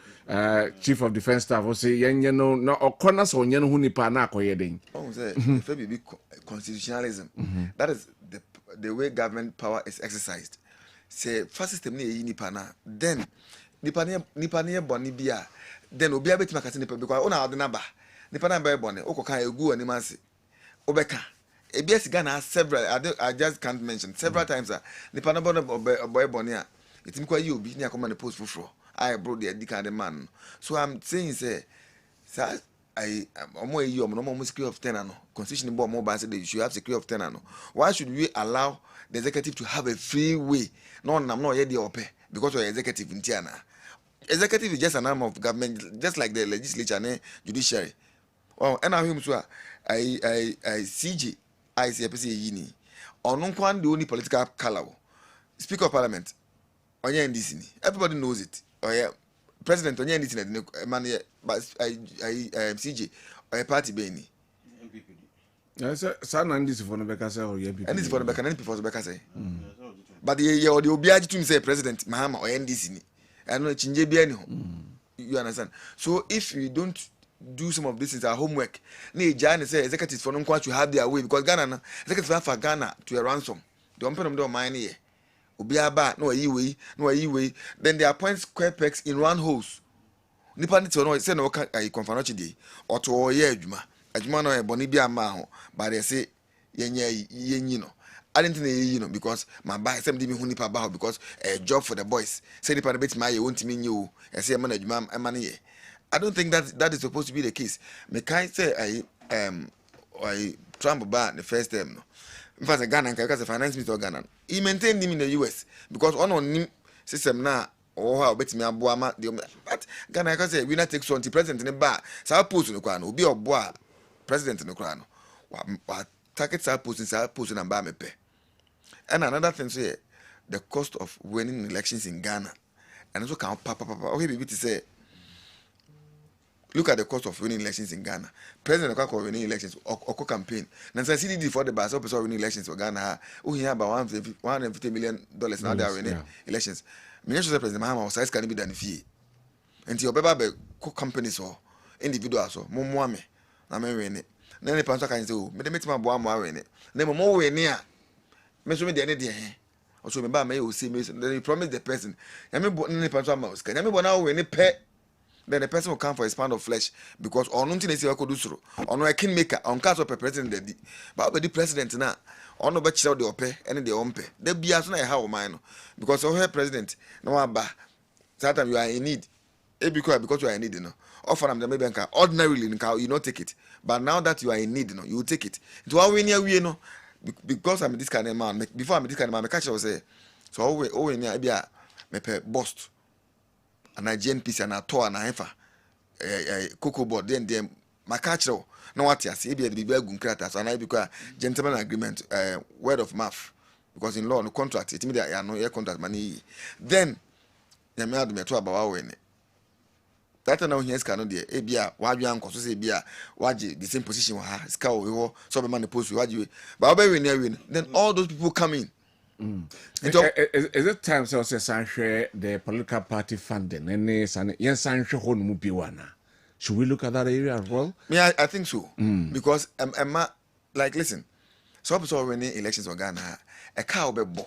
chief of defense staff will say yen no or corners on yen hunipa na koyeding. Oh, say if constitutionalism. That is the way government power is exercised. Say first system ni nipa na then nipa ne boni bia then obi abeti makati nipa because ona ade na ba nipa na ba boni okoka egu ani manse obeka ebias Ghana several I just can't mention several times nipa na boy boni a it mean you be near command post for I brought the kind of man. So I'm saying say security of tenure. Constitution board more say they should have security of tenure. Why should we allow the executive to have a free way? No, I'm not yet the open because we're executive in Tiana. Executive is just an arm of government, just like the legislature and judiciary. Oh, and I CG, ICPC yini. On one the only political color. Speaker of Parliament, onye NDC ni. Everybody knows it. Oh yeah, President onye NDC ni man but CG or party be ni. Yes, son NDC for no beka say or ye NDC for no beka NDC for no beka say. But the obiaji to say President Mahama or NDC ni. I know chinje bia ni ho. You understand? So if we don't do some of this is our homework. Ni Ghana say executives for no to have their way because Ghana executives have for Ghana to a ransom. Don't pay them don't mind here. Obiaba no ayi way. Then they appoint square pegs in round holes. Nipa ni to no say no ka confirmation dey or to ye adwuma no e boni bia ma ho but they say yenyi no. I didn't know because my buy somebody me nipa ba because a job for the boys. Say nipa bit my won't mean you and say man adwuma money. I don't think that is supposed to be the case. Me can say I Trump ban the first term no. In fact, Ghana because the finance minister of Ghana. He maintained him in the US because on system now or how bet me aboama but Ghana because we not take so anti president in the bar. So post no kwano obi oboa president no kwano. Wa target sa post and ba me pe. And another thing say the cost of winning elections in Ghana and also can papa okay baby to say look at the cost of winning elections in Ghana. President Okako winning elections or campaign. Now say CDD for the bus officer winning elections for Ghana. Oh here about $150 million now they are winning elections. Me sure President Mahama was size can be done fee. Until your baby companies or individuals or mo me na me win. Then the pastor can say oh me meet my boy mo win. Then mo win near. Me so me dey dey also me ba me o say me then you promise the person. Ya me bo ne pastor mouse. Can ya me bo na win pe. Then the person will come for his pound of flesh because on nothing is equal to do on a kingmaker on cast of a president but the president now on no bet the ope and the ompe they be as na how mine because of her president no aba sometimes you are in need because you are in need offer them the maybe ordinarily you not take it but now that you are in need you will take it to how we near we because I'm this kind of man before I'm this kind of man catch say so always near be a me bust a Nigerian piece and a tour and a heifer cocoa board then my catcher no what you see be the big craters and I because gentleman agreement word of mouth because in law no contract it mean that you know your contract money then you me had me to about when that now here can no there e bia wadwe anko so say bia waje the same position ha ska we so be man post waje but we win then all those people come in. Is it time so say the political party funding and yen sanhwe ho no mu biwana? Should we look at that area as well? Yeah, I think so. Because like listen, so people winning elections in Ghana, a cow be bo.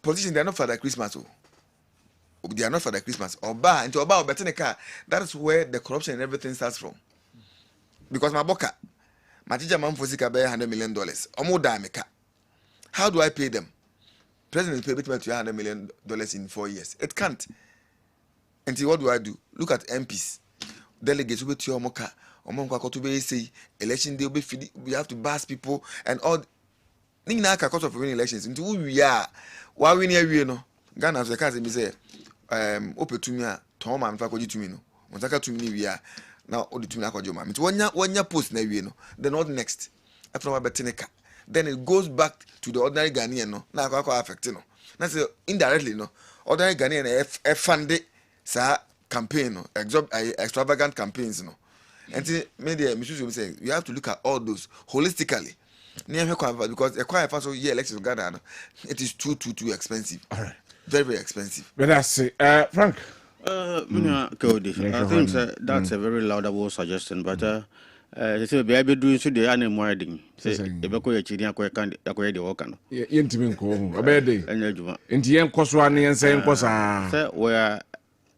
Politicians they are not for the Christmas. They are not for the Christmas. Oba into Oba better car. That is where the corruption and everything starts from. Because my boka, my teacher man for sika $100 million. Omo da meka. How do I pay them? President pay between $200 million in 4 years. It can't. And what do I do? Look at MPs. Delegates will be to your moka. To be say election day we have to bash people and all. Nina ka cost of winning elections. Into who we are. Why we near we no? Ghana as the case me say open to me a Tom am fa ko to me no. Montaka to me we are. Now all the to me akojo ma. Into one year post na we no. Then what next? After my betineka. Then it goes back to the ordinary Ghanaian no na akwa affect no na say indirectly no ordinary Ghanaian fund sa campaign no extravagant campaigns no and media misuse say you have to look at all those holistically near because quite fast so yeah elections Ghana no it is too expensive. All right, very expensive. But that's Frank Cody, I think that's a very laudable suggestion but they say be doing so the animal wedding. Say e be ko ye chiri akwa kan akwa de work no. Ye ntimi nko ho. Obede. Enya juma. Nti yen koso an yen say nkosa. Say we are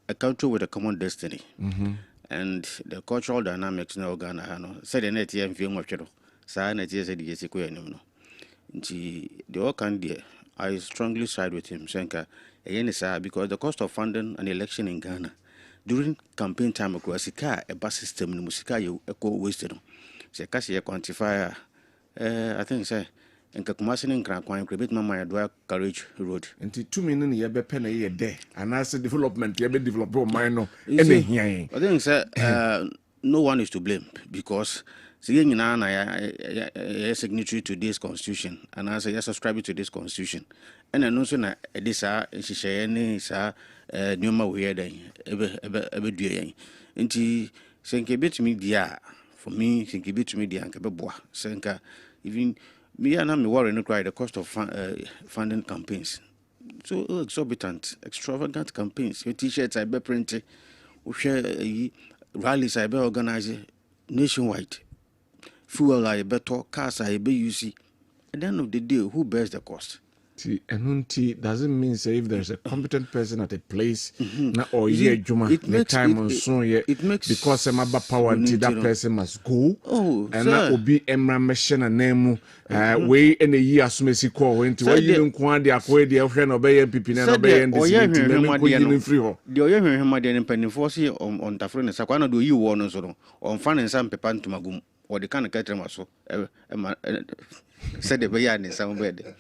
a country with a common destiny. And the cultural dynamics na Ghana no. Say the net yen fi nwotwe do. Sa na tie say the yesi ko yanim no. Nti the work can there. I strongly side with him. Senka yen is because the cost of funding an election in Ghana during campaign time across sika a bus system no musika you eco wasted no se ka se quantify I think say nka kumase ne nkran kwan krebet mama ya do carriage road nti tumi no ye be pe na ye de anase development ye be develop o man no ene hian. I think say no one is to blame because see nyina na ya signatory to this constitution and as I subscribe to this constitution and no so na edisa nhihye ne sa nyoma we here den ebe dua yen nti senke betumi dia for me senke betumi dia nka beboa senka even me and me worry no cry the cost of funding campaigns so exorbitant extravagant campaigns your t-shirts I be print we share rallies I be organize nationwide fuel I better cars I be use at the end of the day who bears the cost. Enunti doesn't mean say if there's a competent person at a place na or ye juma the time on so ye because some about power until that person must go and that will be emra mission and name way in a year asumesi call when to you don't want the akwe the friend obey MPP na obey NDC free ho the oye hwehwema de mpanifo si on tafro ne sakwa na do yi wo no so no on fa ne nsam pepa ntomagum or the kind of caterma so said the bayan in some bed.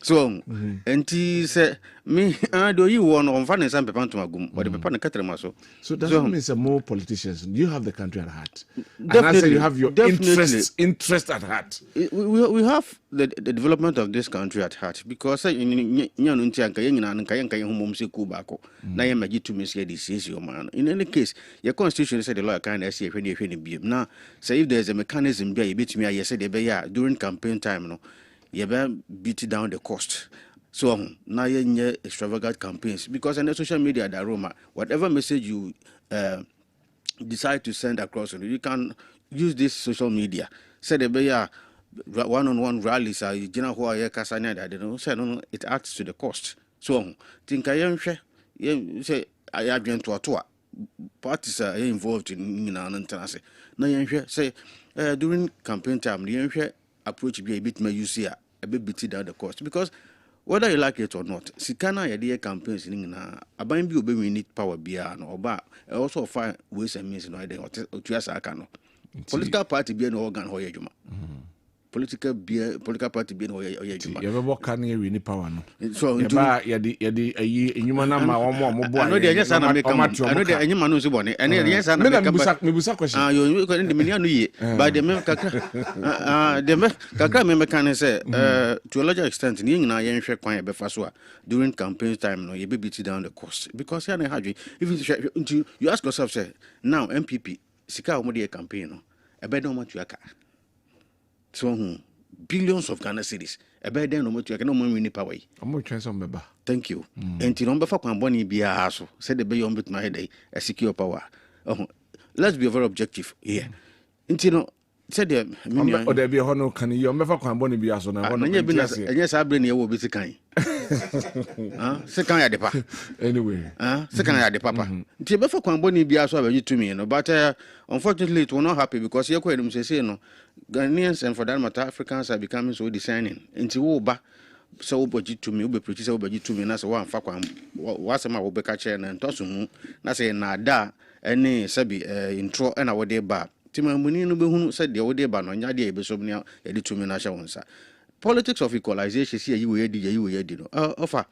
So, and he said, me, do you want on finance and Pepantuma, or the Pepana Catermaso? So, that means more politicians. You have the country at heart. And I say you have your interest at heart. We have the development of this country at heart because in any case, your constitution said the law can't see if now, say if there's a mechanism there, you beat me, I said, during campaign time, no, you better beat down the cost. So now you extravagant campaigns because in the social media, the aroma, whatever message you decide to send across, you can use this social media. Say the bear one-on-one rallies, general who are Kasanya, that no, it adds to the cost. So think I say I have been to a tour. Parties are involved in an international. Now say during campaign time, the approach be a bit more you see a bit beat down the cost because whether you like it or not, Sikana idea campaigns in a bind you we need power beyond or bar also find ways and means no idea or political party be an organ or yajuma. Political party being or yajuma. You ever walk can you win power no? So yadi a human ma one more I know yes I know the any man who's born and yes I know me busa question. You can in the million by the member can say to a larger extent in I am share quite before during campaign time no you be beat down the cost because if you ask yourself say now MPP sika omodi campaign no e be don matu aka so billions of Ghana cedis e be den no matu aka no mo win power yi omo twen so mbeba thank you enti no befa kwan boni bia so said the be yom bit my head a secure power let's be very objective here enti no said the o there be hono kan yi mbefa kwan boni bia so na hono enye sa abre ne wo bi sikan second ya depa anyway second ya depa papa nti befa kwan boni bia so abayi to me no but unfortunately it will not happen because you kwedum say no Ghanaians and for that matter Africans are becoming so discerning nti wo ba so wo baji to me wo be preach say wo baji to me na say wo amfa kwan wo asema wo be ka che na ntoso mu na say na da ene sabi intro na wo de ba timamuni no be hunu say de wo de ba no nya de e be so me ya de to me na sha wonsa. Politics of equalization see you we di no offer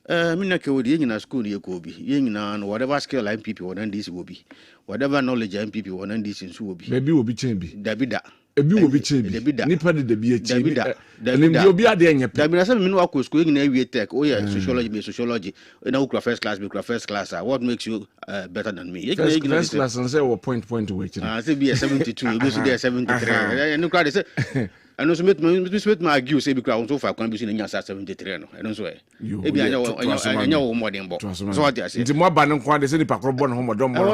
me na ke wodi nyina school ye ko bi ye nyina no whatever skill MPP won this will be whatever knowledge MPP won this nso will be maybe will be change dabida ebi will be change nipa de bi echi dabida obi ade enye pe dabida say me no akọ school nyina we tech oh yeah sociology na who first class what makes you better than me first class and say what point we say be 72 you go see there 73 no crowd say I know smith my argue say because so far can be seen 73 no I don't so e bi anya wo modern bo so what you say nti mo aba ne nko ade say ni pakro bo no ho modern mo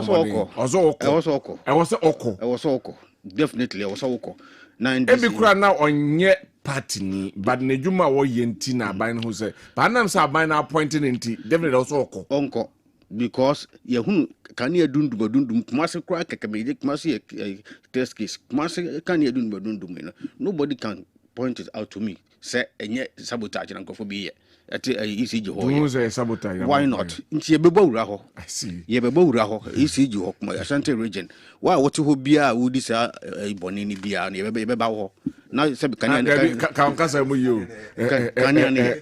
oko definitely I was oko na ebi kura na onye party ni but na djuma wo yenti na aban ho say ba nam say aban na appointing nti definitely also oko because yehunu kan ye dundum kumase kura kekemeje kumase test case kumase kan ye dundum nobody can point it out to me say enye sabotage na nkofo bi ye at ECG Who's a sabotage? Why not? Nti yebebo wura ho. I see. Yebebo wura ho ECG ho kuma Ashanti region. Why what ho bia wo di sa iboni ni bia na yebeba ho. Na se kan kan kasa mu yo. Kan ya ne.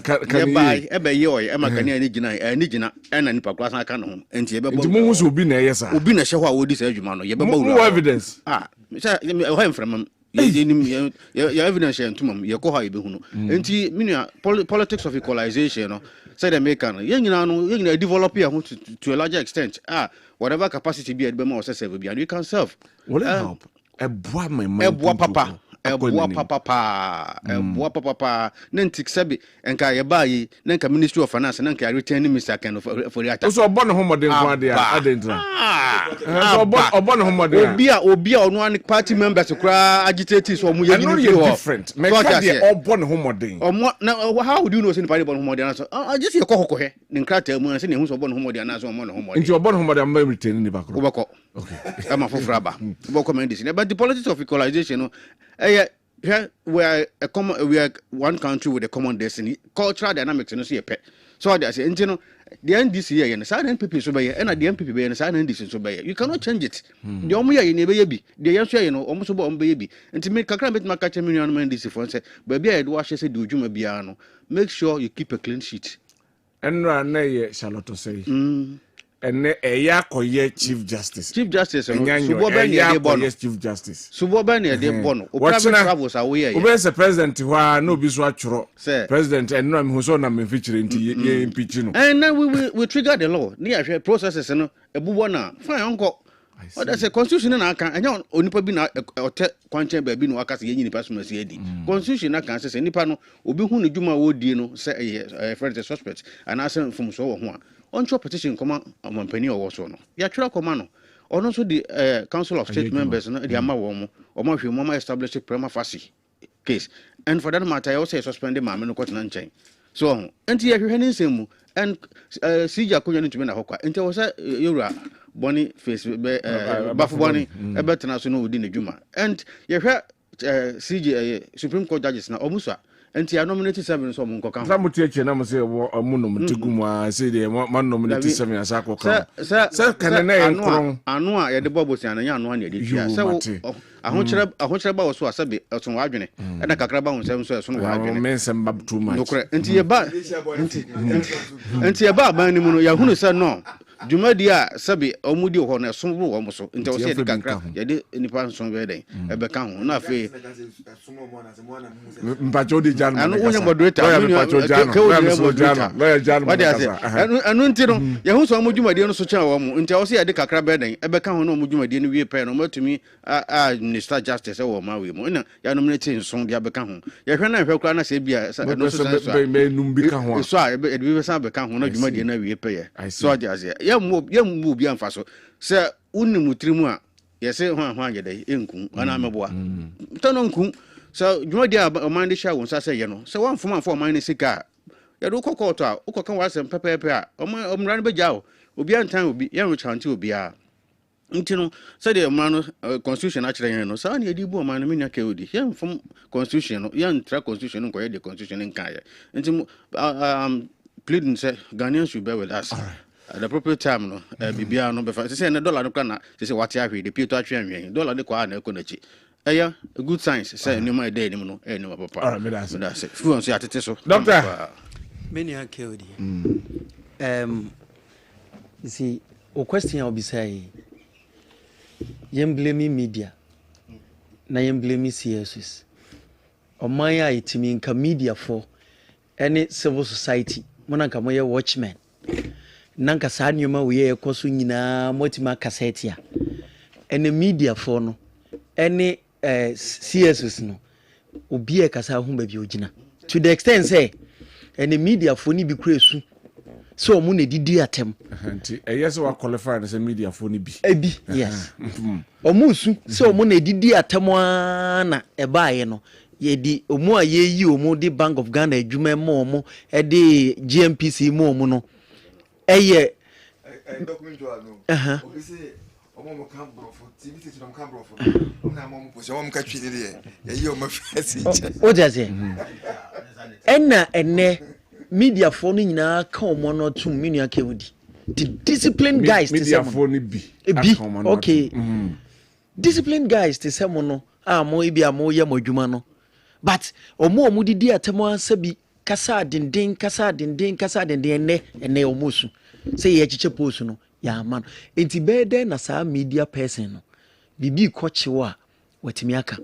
Kan buy ebe ye oy e ma kan ya ni gina e na nipa kura san aka no. Nti yebebo. Nti mu so obi na yesa. Obi na hye ho a wo di sa adwuma no yebebo wura. No evidence. Say ho enframa your evidence and tumum your koha ibehunu enti minua politics of equalization no say the make no you develop here to a larger extent whatever capacity be be more serve be and you can serve will it help eboa my eboa papa nantik sabi enka ye bayi nanka ministry of finance nanka returning Mr. Ken for the attack so obon homoden kwa dia adentra so obon homoden obi a ono an party members kra agitate so omo ye ni different me ka dia obon homoden how would you know say ni party obon homoden so I just ye kokoko he ni nkrata mu say ni hu so obon homoden na so omo no homoden nti obon homoden am returning ni bakro obako okay am afofra ba obako mandis but the politics of equalization we are one country with a common destiny. Cultural dynamics no see a pet. So I say, you know, the NDC here and the side NPP so by and at the NPP and the side NDC so by you cannot change it. The only in a baby, the answer you know almost about baby. And to make a crime my catch million NDC for say, baby I'd wash say do Juma Biano. Make sure you keep a clean sheet. And run Charlotte say. And eya koye chief justice so subo ben ye bono chief justice subo ben ye de bono o private travels away o be se president wa no bi so atworo president and no am so na me feature nti ye impeach no and now we trigger the law ni ahwe processes no ebubo na fine onko what that's a constitution na kan anya onipa bi na ote kwanchen ba bi no aka se ye nipa so masi edi constitution na kan se nipa no obi hu ne dwuma wo die no se friend suspect and asan from so wo ho a oncho petition come on penny or so no ya twira come no ono so the council of state members no the ama wo mo hwe mo establish prima facie case and for that matter I also suspend ma me no kwot na nchen so enti ya hwe ne nsemu and sija konyo ntumi na hokwa enti wo say yura boni face be bafu boni e betena so no odi na dwuma and ya hwe CJ Supreme Court judges na omusa enti nominate 7 so mo nkoka za mutie na mo se mo no mtegumu a se de man nominate 7 asa koka se kanene enkron anu a ye de bobosi ananya anu a na de tia se ahokyere ba wo so asabe so wadwene e na kakra ba wo nsem so so no wadwene mensem bab too much nokre enti ye ba enti ye ba ban ni mu no ya hunu se no Jumadi a sabi omudi ho na so wo mo so nti wo se de kakra ye de nipa nso be den e be ka ho na fe mpacho di janu anu wonya moderator anu nti no ye hu so mo Jumadi no so kyan wo mo nti wo se ye de kakra be den e be ka ho na mo Jumadi no wie pe no matumi minister justice wo ma we mo na ya nominate nso de be ka ho ye hwe na hwe kra na se bia no so be num bi ka ho so e be sa be ka ho na Jumadi na wie pe ye so aje yam bi amfa so se unimu trimu a yese ho agede enku ana meboa tono nku so dwumadi a man de sha won sa se ye no se wan foma fo man ne sika ya do kokoto a ukoka wasem pepepe a omra no beja o obi antan obi ya ruchante obi a ntino se de man no constitution a kire yen no sa na edi bu man no menya kaodi yam fom constitution no yan tra constitution no koye de constitution nkan ye ntimo pleading say Ghanaians should bear with us. At the appropriate time no bibia no be fa say na dollar no kana say what ahwe de pieto atwe anwen dollar de kwa na ekonachi eya a good science say no my day no no papa all right that's it fu on say atete so doctor many are killed you see o question will be say yem blame media na yem blame CSS o man ya itimi nka media for any civil society mona nka moye watchmen nanka saa nyoma we ye koso nyina motima cassette a ene media for no ene CSS no obi e kasa ho ba bi ogina to the extent say ene media for ni bi kuresu so omo na didi atem nti yes wa qualify as a media for ni bi ebi yes omo su so omo na didi atem na e baaye no ye di omo a ye yi omo di Bank of Ghana adwuma mo omo e di GMPC mo omo no eye document no obi say omo kan brofo TV station kan brofo na mo ko se omo ka twini de ye yi omo fesi o jaze enna enne media for no nyina ka omo no to me nua ka wudi the disciplined guys to media for ni bi okay disciplined guys to say mo no mo ibi mo ye mo adwuma no but omo didi atemo asabi kasa dindin ene omo su say ye chiche post no ya man enti bede na sa media person no bibi kochewo a watimi aka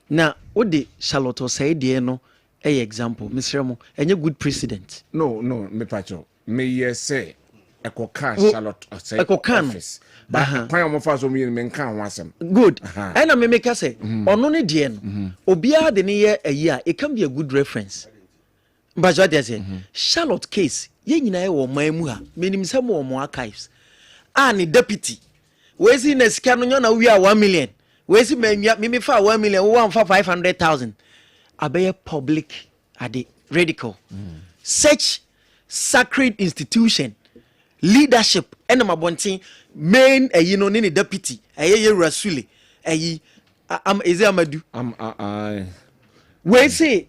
na odi Charlotte say de no example Mr. Mo enye good president no me pacho me yes say ekoka Charlotte say office but kwan mo fa so me nka ho asem good and me make say ono ne de no obia de ne ye ayi a it can be a good reference but what they say Charlotte case ye nyina ye wo man mu ha menim say mo archives ne deputy we see na sika no nya na wi a 1 million we see me fa 1 million we wan fa 500,000 abeye public ade radical such sacred institution leadership and mabontin main no ne deputy ye rasuli am eze amadu we say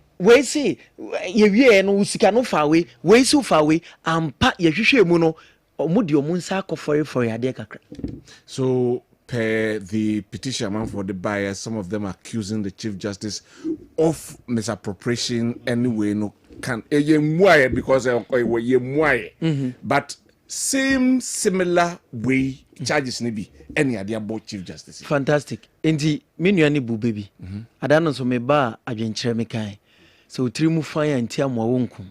ye wie no sika no fa we so fa we ampa ye hwehwe mu no omudi omunsa akofore for ade kakra so per the petition man for the buyer, some of them accusing the Chief Justice of misappropriation anyway. No can because but similar way charges ni be any idea about Chief Justice. Fantastic. Enti me nuani bu baby. Adano so me ba adwenkyere me kan. So trimu fire anti amwa wonku.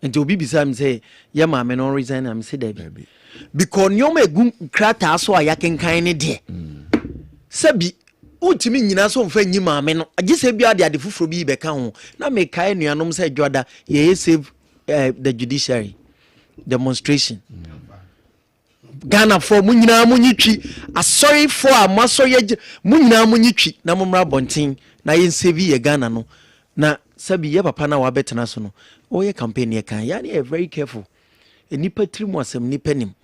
Enti obi bisa me say ya ma me no resign am say baby. Because nyoma egum krata so ayakenkan ne de sabi utimi nyina so mfa nyi maame no agise bia de fufuro bi be ka ho na me kai nuanom say joda ye save the judiciary demonstration Ghana for mu nyina mu nyitwi asori for amaso ye mu nyina mu nyitwi na momra bonten na ye save ye Ghana no na sabi ye papa na wa betena so no o ye campaign ye kan ya ne very careful enipa trimu asem nipa nim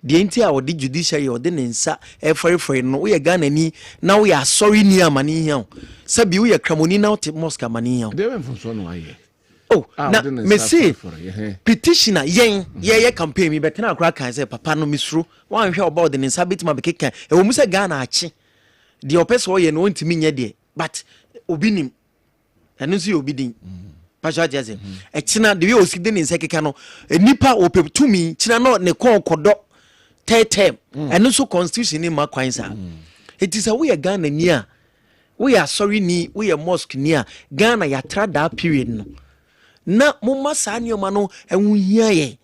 the enti a odi judiciary odi ne nsa efore no we Ghana ni na we asori ni amani hian sabi we kramoni na oti mosque amani hian dey went from so no aye na me say petitioner ye campaign mi betena akra kan say papa no misro wan hwe about the nsa bitima bekeka e wo mu say Ghana achi the opeso ye no ntimi nye de but obi nim enu so obi din pasha jazz e china de we oside ne nsa keka no enipa opetumi china no ne kokodo term enu so constitution ni ma kwan sa it is a we Ghana ni a we are sorry ni we are mosque ni a Ghana ya tra that period no na mumma sa nioma no enwu hia ye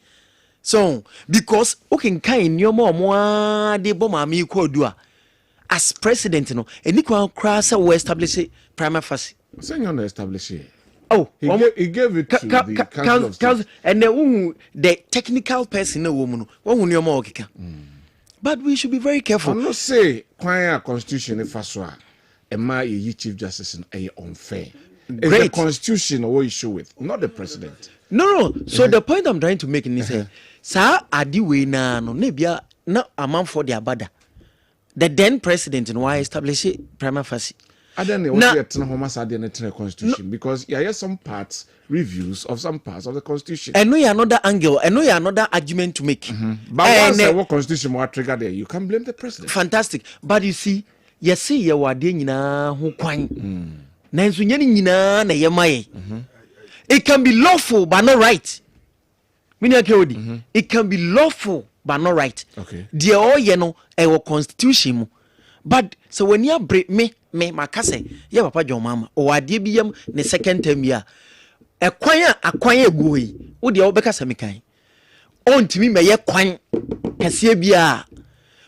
so because okay kan nioma omo de bo ma mi ko adu a as president no eni kwa kra say we establish prima facie say you no establish it. He gave it to the council and the technical person no woman but we should be very careful. I'm not say choir constitution if aswa ema ye Chief Justice is unfair. It's the constitution what issue with, not the president. No. So the point I'm trying to make is sa adi we na no nebia na amount for the abada. The then president and why establish prima facie. I don't know what the constitution because yeah, some parts reviews of some parts of the constitution. I know you another angle. I know you another argument to make. But once what constitution more trigger there, you can blame the president. Fantastic. But you see you wade nyina ho kwan. Na nso nyani nyina na yemaye. It can be lawful but not right. It can be lawful but not right. Okay. The all you know our constitution. But so when you break me makase ya papa John mama o ade bi yam ne second term ya akwan egu yi wo de obeka samikan ontimi meye kwan kase bia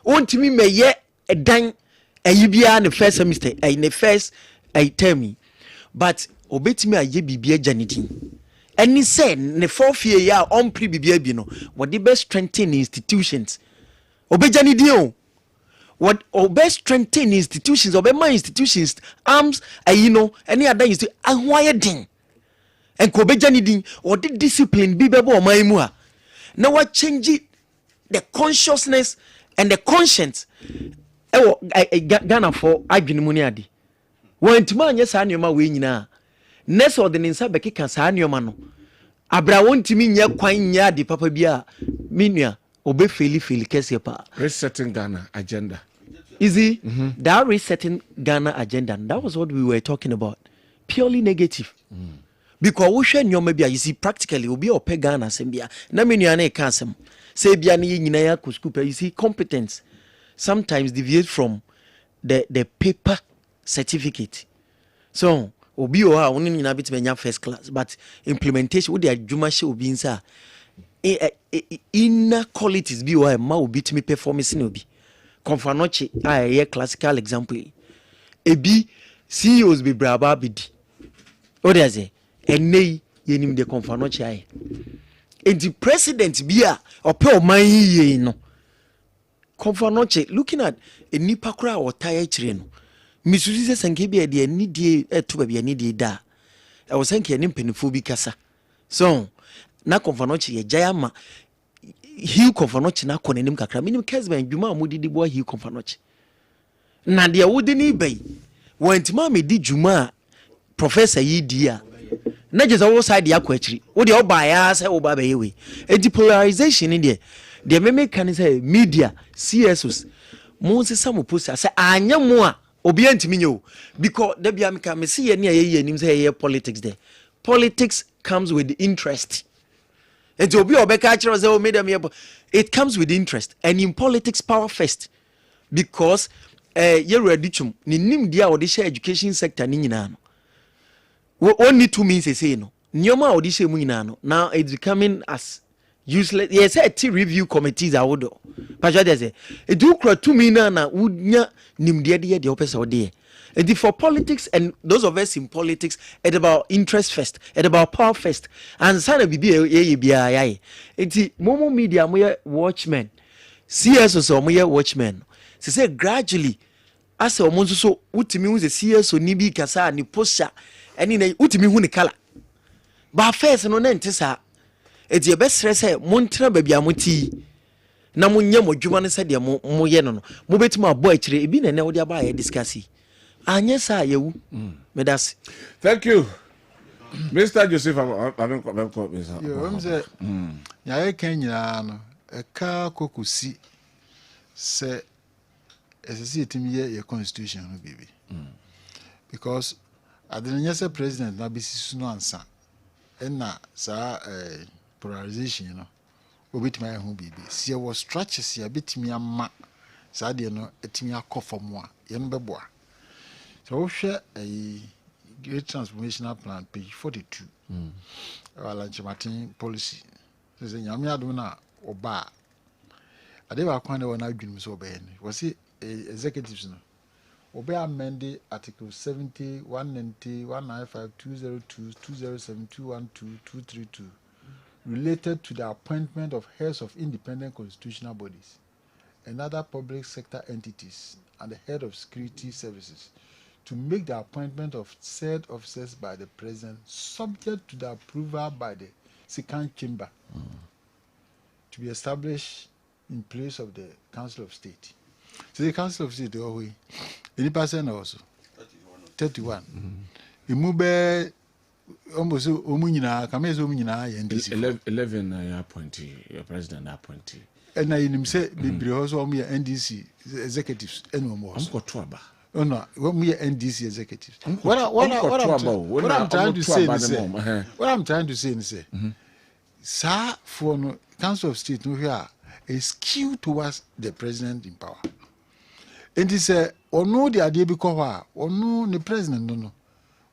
ontimi meye edan ayi bia ne first semester ayi ne first term but obetimi aye bibia janidin any say ne fourth year ya on pre bibia bi no what the best strengthen institutions obejanidin o what obey strengthen institutions obey my institutions arms any other institution ahwaye din and ko beja ni din or the discipline bi bebo o man mu a na wa change the consciousness and the conscience Ghana for adwene mu ni ade wantima anye saa nioma we nyina nese ode ne nsa bekeka saa nioma no abra wontimi nya kwan nya de papa bia menua obe feli kese pa resetting Ghana agenda. Easy, that resetting Ghana agenda, and that was what we were talking about. Purely negative. Because we share nyoma bia, you see, practically, we be ope Ghana sembia. Na menu ane kansem. Say bia ni nyinaya kuskupe. You see, competence sometimes deviate from the paper certificate. So, obi oha, oni nyina bit menya first class, but implementation, odi adwuma she obi nsa. Inner qualities bi oha, ma obi timi performance ni obi. Confanoche a classical example ebi CEOs be braba bidi o de say enei yenim de confanoche aye enti president bia ope o man yiye no confanoche looking at enipa kura o tire kire no misuzi se sanke bia de anidie eto ba bia anidie da e wo sanke eni mpanifo bi kasa so na confanoche ye jayama hiu confanoche na konenim kakra minim Kessben dwuma amudidi bo hiu confanoche na de wodi ni bai wantima me di dwuma professor yi dia na je wo side yakwa akiri wo de oba ya say oba ba yewe polarization ni de meme kan say media CSOs mo se samo poster say anya mo a obi antimi nyo because da bia me ka me se ye ne ye nim say ye politics there. Politics comes with interest. And to be it comes with interest. And in politics, power first. Because you're ready to nim dia or the education sector ni nyina no. Only 2 means say no. Nyoma or this no. Now it's becoming as useless. Yes, a review committees are wodo. But just say it do cry 2 mean na would nya nim dia the opposite or there. And for politics and those of us in politics, it's about interest first, it's about power first. And sana bibi ye. It's momo media moye watchmen, CSO so moye watchmen. Se say gradually, as a omonso so utimi hu se CSO ni bi kasa ni posha, eni na utimi hu ni kala. Ba first no na ntisa. It's your best stress say montra baby amuti. Na munye modwuma ne se de moye no no. Mo betima abo akire ebi na wo de aba ye discussi. Anyesa yewu medasi. Thank you. Mr. Joseph, I'm say, ya Kenya no e ka kokusi se esisi etimi ye constitution no bibi. Because adenya se president na bisisu no ansa. Na sa polarization no obetimi aye ho bibi. Se was structures ya betimi ama sa de no etimi akofom a ye no beboa. So we share a great transformational plan, page 42. Our lunch Martin policy. Says Yami Aduna or Bar. I never acquainted when I dream so bad. Was it executives? Obey amended Article 70, 190, 195, 202, 207, 212, 232 related to the appointment of heads of independent constitutional bodies and other public sector entities and the head of security services to make the appointment of said officers by the president subject to the approval by the second chamber to be established in place of the Council of State. So the Council of State, any person also 31. Imube almost Omunina, Kamezo Munina, and 11 appointee, your president appointee. And I him say, be also me NDC executives, and no more. Oh no, when we NDC executives. What I'm trying to say is, sir, for no Council of State, no here is skewed towards the president in power. And he said, or no, the idea because or no, the president no.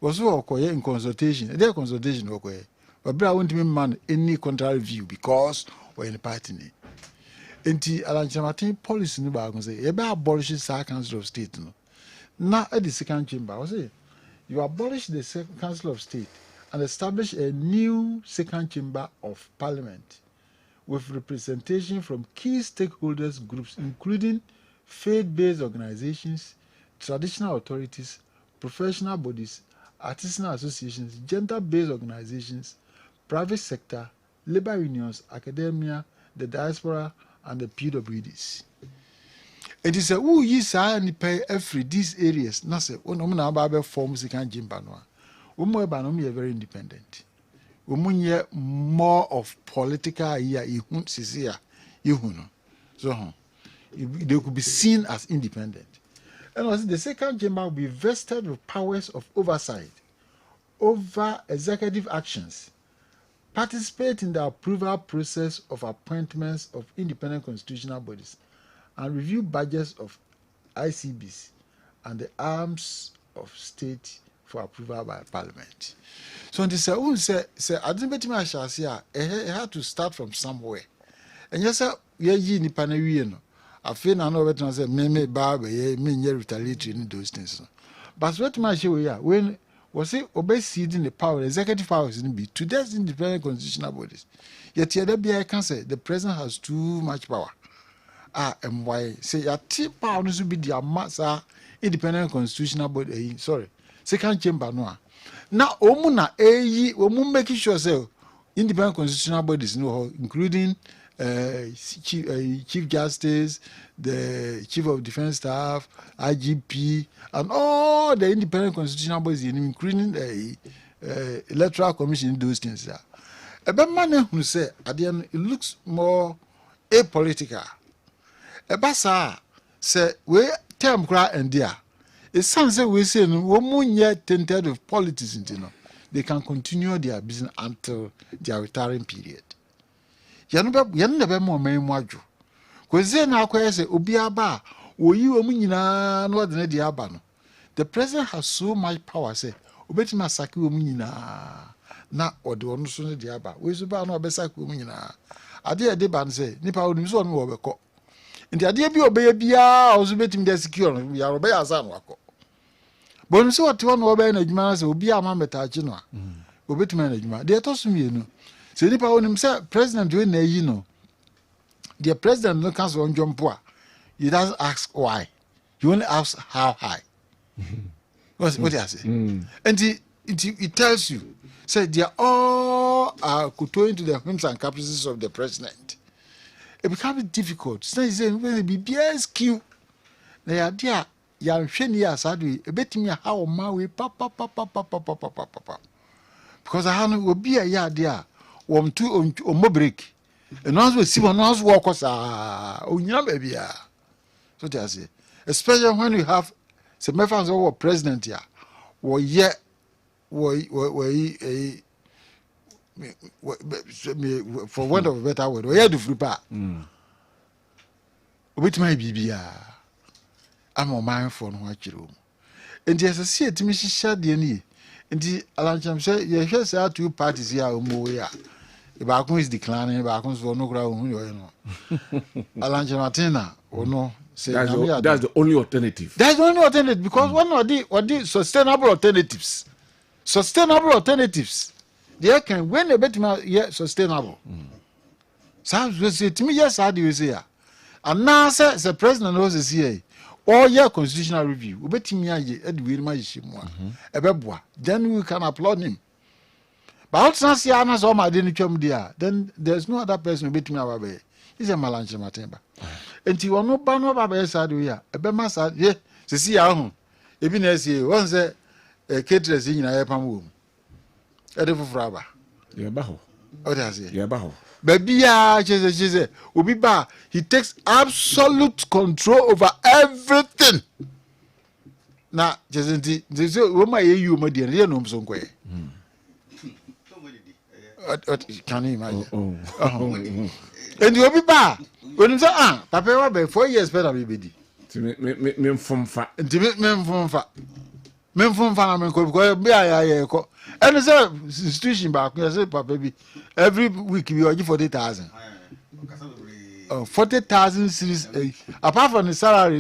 Was so in consultation, their consultation okay. But I want to man any contrary view because we're in the party. And the Alan policy no bag say, you better abolish the Council of State no. Now at the second chamber, I say you abolish the Council of State and establish a new second chamber of parliament with representation from key stakeholders groups including faith-based organizations, traditional authorities, professional bodies, artisanal associations, gender-based organizations, private sector, labor unions, academia, the diaspora, and the PWDs. It is a who is and pay every these areas. Not say, oh, no, form second chamber. No, we are very independent. omunye more of political here ihun sisi a ihun no so they could be seen as independent. And also the second chamber will be vested with powers of oversight over executive actions, participate in the approval process of appointments of independent constitutional bodies, and review budgets of ICBs and the arms of state for approval by Parliament. So this say I didn't bet my shall say it had to start from somewhere. And yes, sir, ye ni panawino. I feel na no better say me barbe ye me retaliatory in those things. But what my show here when was it obey ceding the power, executive powers in be to these independent constitutional bodies. Yet here be I can say the president has too much power. And why say your tip power needs to be the massa independent constitutional body second chamber no. Now omuna omu making sure say independent constitutional bodies no including Chief Justice, the Chief of Defense Staff, IGP, and all the independent constitutional bodies, including the Electoral Commission, those things. A bad man who say at the end it looks more apolitical. A bassa say we term cry and dear. It sounds like we say no woman yet tainted of politics, they can continue their business until their retiring period. Yan never more may module. Because then our question Obiaba, or you a no than the Abano. The president has so much power, say, Obetima Saki Munina, not or the one sooner the Abba. We subano Besaku Munina. I dear Deban say, Nipa Unis one over co. And the idea be obey I was betting the secure, we are obey as Anwako. But so what one obey a man will be a mamma Gino. Obet management. They are tossing me. So Nipa on himself, President doing you know. The president no comes on John Poa. He doesn't ask why. He only asks how high. What I say? And it tells you, say they are all kowtowing to the whims and caprices of the president. It becomes difficult. So he said, when be BSQ, they are there. Young Sheni Asadu, a bit me how my way, papa. Because I will be a yard there. One two on Mobrik, and also see one else walkers baby. So they say, especially when you have some members of president here, or yet, for want of a better word, we had to flip out. Which may be, I'm on my phone, watch room. And there's a seat to Mrs. Shadi. And the Alancham said, yes, there are two parties here. The Bakun is declining, Bakun's for no ground. Alanchamatina or no. That's the only alternative. That's the only alternative because one of the sustainable alternatives. Sustainable alternatives. They can when a bit more sustainable. Sounds we say to me, yes, how do you say? And now says the president knows is here. All year constitutional review. We bet me then we can applaud him. But once I answer all my didn't come there, then there's no other person who beat me away. He's a Malanche Matemba. And you are no banner of a side here. A bema side, yeah, to see our home. Even as he once a caterers in a room. A devil fraba. Yeah, Baho. What does he? Yeah, Baho. Baby, she said, Ubiba, he takes absolute control over everything. Now, just they say, "Oh my, you, my dear, you know some way." What can you imagine? And you be bad when you say, Papa, be 4 years better, baby. Me from fat. Men from fat. Men from Fanaman, because be I and it's a institution back. I say, Papa, baby, every week we are 40,000. 40,000 series, apart from the salary,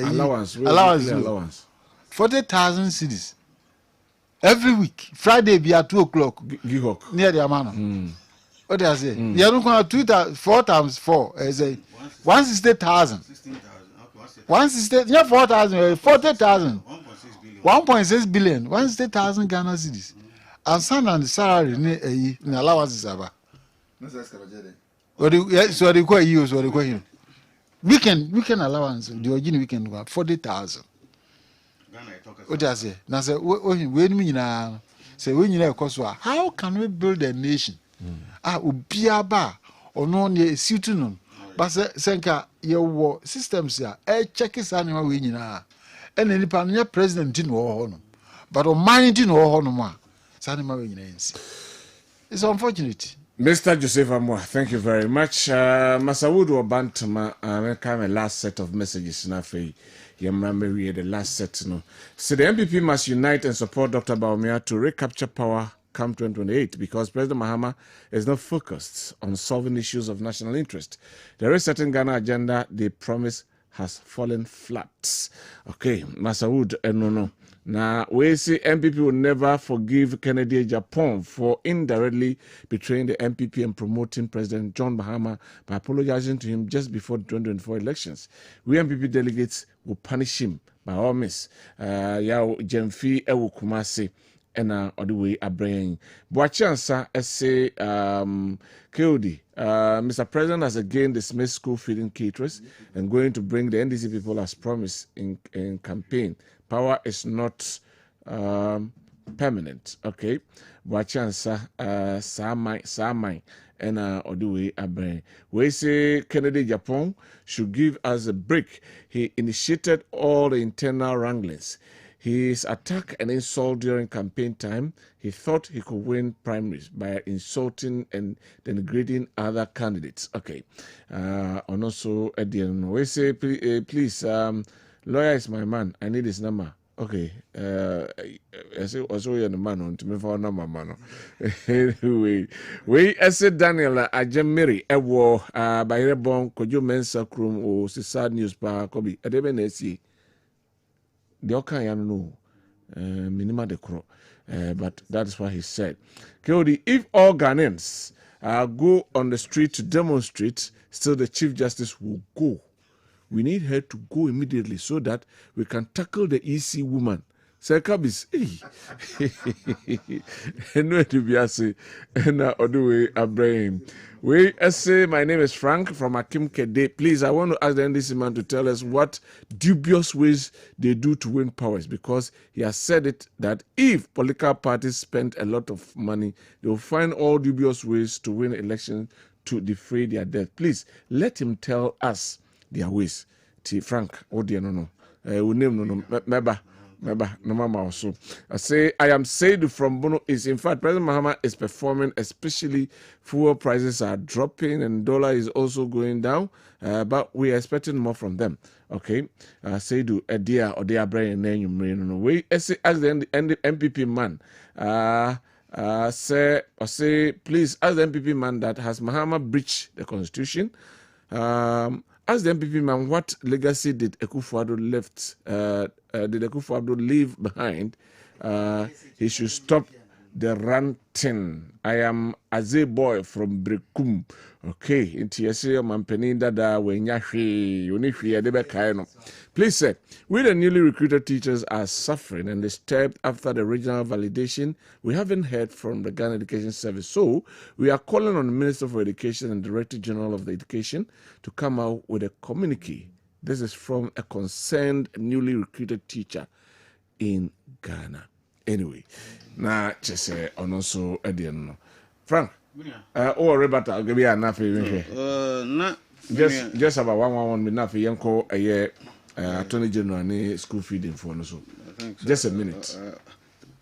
allowance. 40,000 cities every week. Friday be at 2:00. Near the amount. What do I say? You don't want 4 times 4 is a 160,000. 160, yeah, 4,000, 40,000. 1.6 billion. 160,000 Ghana cedis. And son and the salary in allowances about. So they quite use what they quite weekend allowance. The original weekend 40,000. What does I say? Now say, wait me now. Say when you know, how can we build a nation? Ubiaba or no near suitunum. But senka your systems ya check his animal winning. And any pan president didn't war honor. But on mine didn't war honor. Sanima winning. It's unfortunate. Mr. Joseph Amwa, thank you very much. Masawood or Bantama, kind of last set of messages now for you. Remember, we had the last set. No, so the MPP must unite and support Dr. Bawumia to recapture power come 2028 because President Mahama is not focused on solving issues of national interest. The resetting Ghana agenda they promise has fallen flat. Okay, Masawood, no. Now, we say MPP will never forgive Kennedy Japan for indirectly betraying the MPP and promoting President John Mahama by apologizing to him just before the 2024 elections. We MPP delegates will punish him by all means. Yao Jemfi Ewu Kumasi and all the way Abraham. Boachansa say KOD. Mr. President has again dismissed school feeding caterers and going to bring the NDC people as promised in campaign. Power is not permanent. Okay. Boachansa Samai and all the way Abraham. We say Kennedy Japan should give us a break. He initiated all the internal wranglings. His attack and insult during campaign time, he thought he could win primaries by insulting and denigrating other candidates. Okay. And also, at the end, we say, please, lawyer is my man. I need his number. Okay. I say, also, you're the man on to me for a number, man. Anyway, we said Daniel, Ajamiri, Ewo, by Rebon, Kojo Mensa Krum, or sad news, pa, Kobi, Adebenesi. The Okan no minima de cro, but that is what he said. Kodi, if all Ghanaians go on the street to demonstrate, still the Chief Justice will go. We need her to go immediately so that we can tackle the EC woman. Sir Kabis, no to be a say, and Oduwe Abraham. We say, my name is Frank from Akim Kede. Please, I want to ask the NDC man to tell us what dubious ways they do to win powers, because he has said it that if political parties spend a lot of money, they will find all dubious ways to win elections to defray their debt. Please, let him tell us their ways. T. Frank, oh dear, no. We name no, Meba, no mama also. I say, I am Saidu from Bono East. In fact, President Mahama is performing, especially fuel prices are dropping and dollar is also going down, but we are expecting more from them. Okay, Saidu, a dear or dear brain name you no way. As the MPP man, say, please ask the MPP man that has Mahama breached the constitution. Ask the MPP man what legacy did Akufo-Addo leave behind. He should stop the ranting. I am Aze boy from Brekum. Okay, into your mampeni dada wenyashi unifi adebe kaino. Please say, we the newly recruited teachers are suffering and disturbed after the regional validation. We haven't heard from the Ghana Education Service, so we are calling on the Minister for Education and Director General of the Education to come out with a communique. This is from a concerned newly recruited teacher in Ghana. Anyway, now just say on also Edian. Frank, or Rebata, I'll give you enough even here. Just about 1 minute for Yanko a year, Attorney General, and school feeding for so. Just a minute.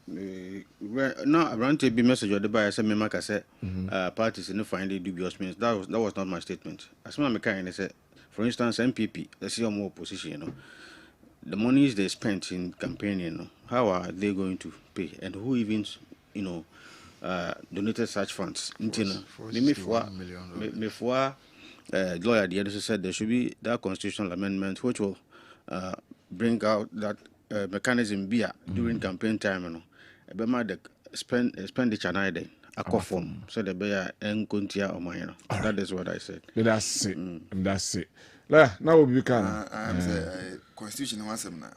No, I want to be message or the buyer said, Memaka said, parties in the finding dubious means. That was not my statement. As my mechanic said, for instance, MPP, they see more position, you know. The monies they spent in campaigning, you know, how are they going to pay? And who even, you know, donated such funds? $41 million. Lawyer the other said there should be that constitutional amendment which will bring out that mechanism during campaign time, you know. The expenditure neither a form so the bear and kuntia or mine. That is what I said. That's it. That's it. Now we can. I'm saying constitution once now.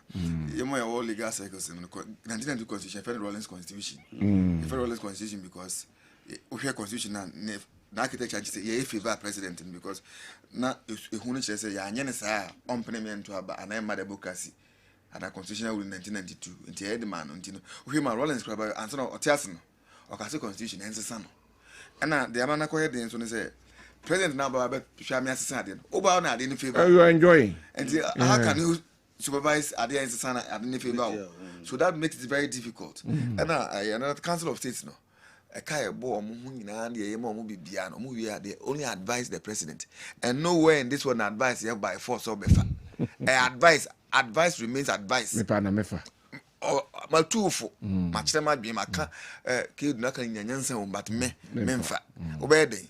You might all legal cycles in 1992 constitution, Federal Rollins constitution. The Federal Rollins constitution because we hear constitution and the architecture say you favor president because now who say ya nyene sa on payment to aba and I democracy. and a constitutional rule in 1992 nti head man ntino we man Rollins craba answer no otias no o ka say constitution ensesa no na the amana ko head so ne say president now ba hwa me asesa ade o ba na ade in favor You are enjoying. and how can you supervise ade ensesa na ade in favor so that makes it very difficult and another council of states no a kai bo omo hu nyina na ye ma omo bibia no omo wi ade only advise the president and nowhere in this one advice here by force or befa advice remains advice Me pa na mefa. ma tuufo ma kyerɛ ma dwe maka ke du na kan nyanyansa wo but memfa obede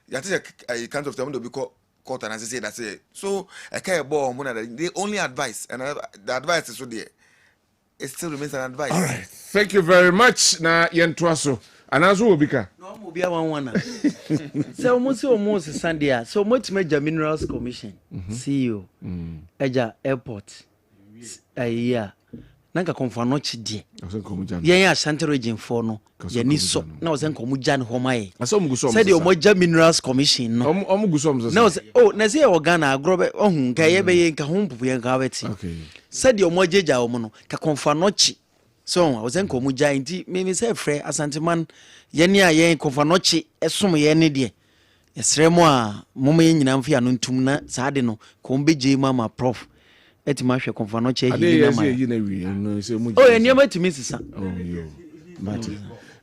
yate a kind of time do be court and say that say so a kai bo omo na they only advice and the advice is so there it still remains an advice. All right, thank you very much. Na yentoaso anazo obika no mo bia wan so mo se o mo se sandia so mo ti meja minerals commission CEO eja airport yeah nanka konfano chidie yen Ashanti region for no ye ni so na o se nkomu jan ho mai aso muguso said o moja minerals commission no muguso na o se oh na se o Ghana agrobe ohun ka ye be ye nka ho mpupu ye nka weti okay said o moja ja o mo no ka konfano chi so I was nkomu jan nti me say frɛ Asanteman ye ni a ye konfano chi esom ye ne de esremo a moma ye nyina mfia no ntum na saade no ko mbeje mama prof etima hwe konfano chi ade hi na ma ye na wi no se mu oh eniema timi sisa oh yo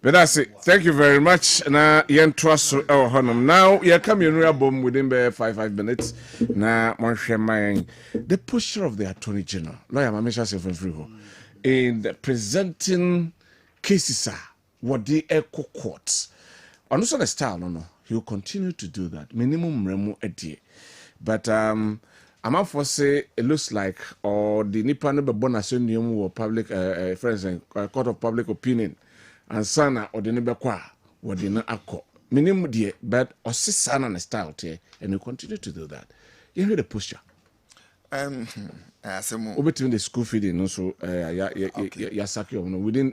but that's it. Thank you very much. Na yentoaso e honum. Now you come in album within 5 minutes. Na mon hwema the posture of the Attorney General. Lawyer Mamesha Sefrefriho in presenting cases what the echo courts. On the style no he will continue to do that. Minimum remu edie. But I'm out for say it looks like or the nipa no be bonasonium or public friends and court of public opinion and sana or the nebekwa or the na akọ minimum die but osisana na style tie and you continue to do that. You hear the posture. Between the school feeding also ya saki within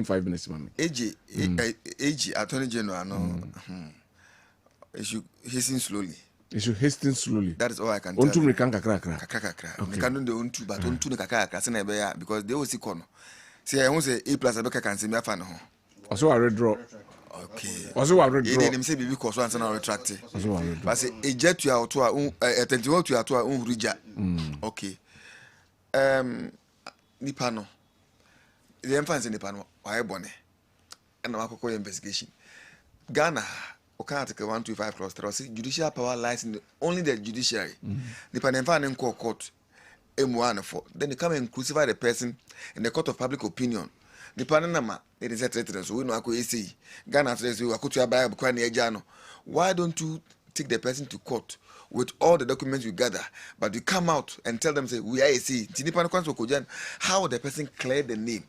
5 minutes mami. AG Attorney General no it should hasten slowly. It should hasten slowly. That is all I can tell. Ontu mrikanga kakra. Okay. They can do the ontu but ontu kakra say na be ya because they will see kono. See I won't say A+ abeka can say me afa no ho. Also I redraw. Okay. Also I redraw. They dem say bibi cause one na retract. Also I redraw. But say eje to ya to a 21 to ya to unrija. Okay. Nipa no. The emphasis nipa no why bone. And na akoko investigation. Ghana Article 125 clause 3 say judicial power lies in only the judiciary. Nipa nemfa ne court M1 for then they come and crucify the person in the court of public opinion. Nipa na ma it is a threat so we no akọ esi Ghana says we akotu abaya bukwa na eja no. Why don't you take the person to court with all the documents you gather but you come out and tell them say we are esi nipa no kwanso kojan how the person clear the name.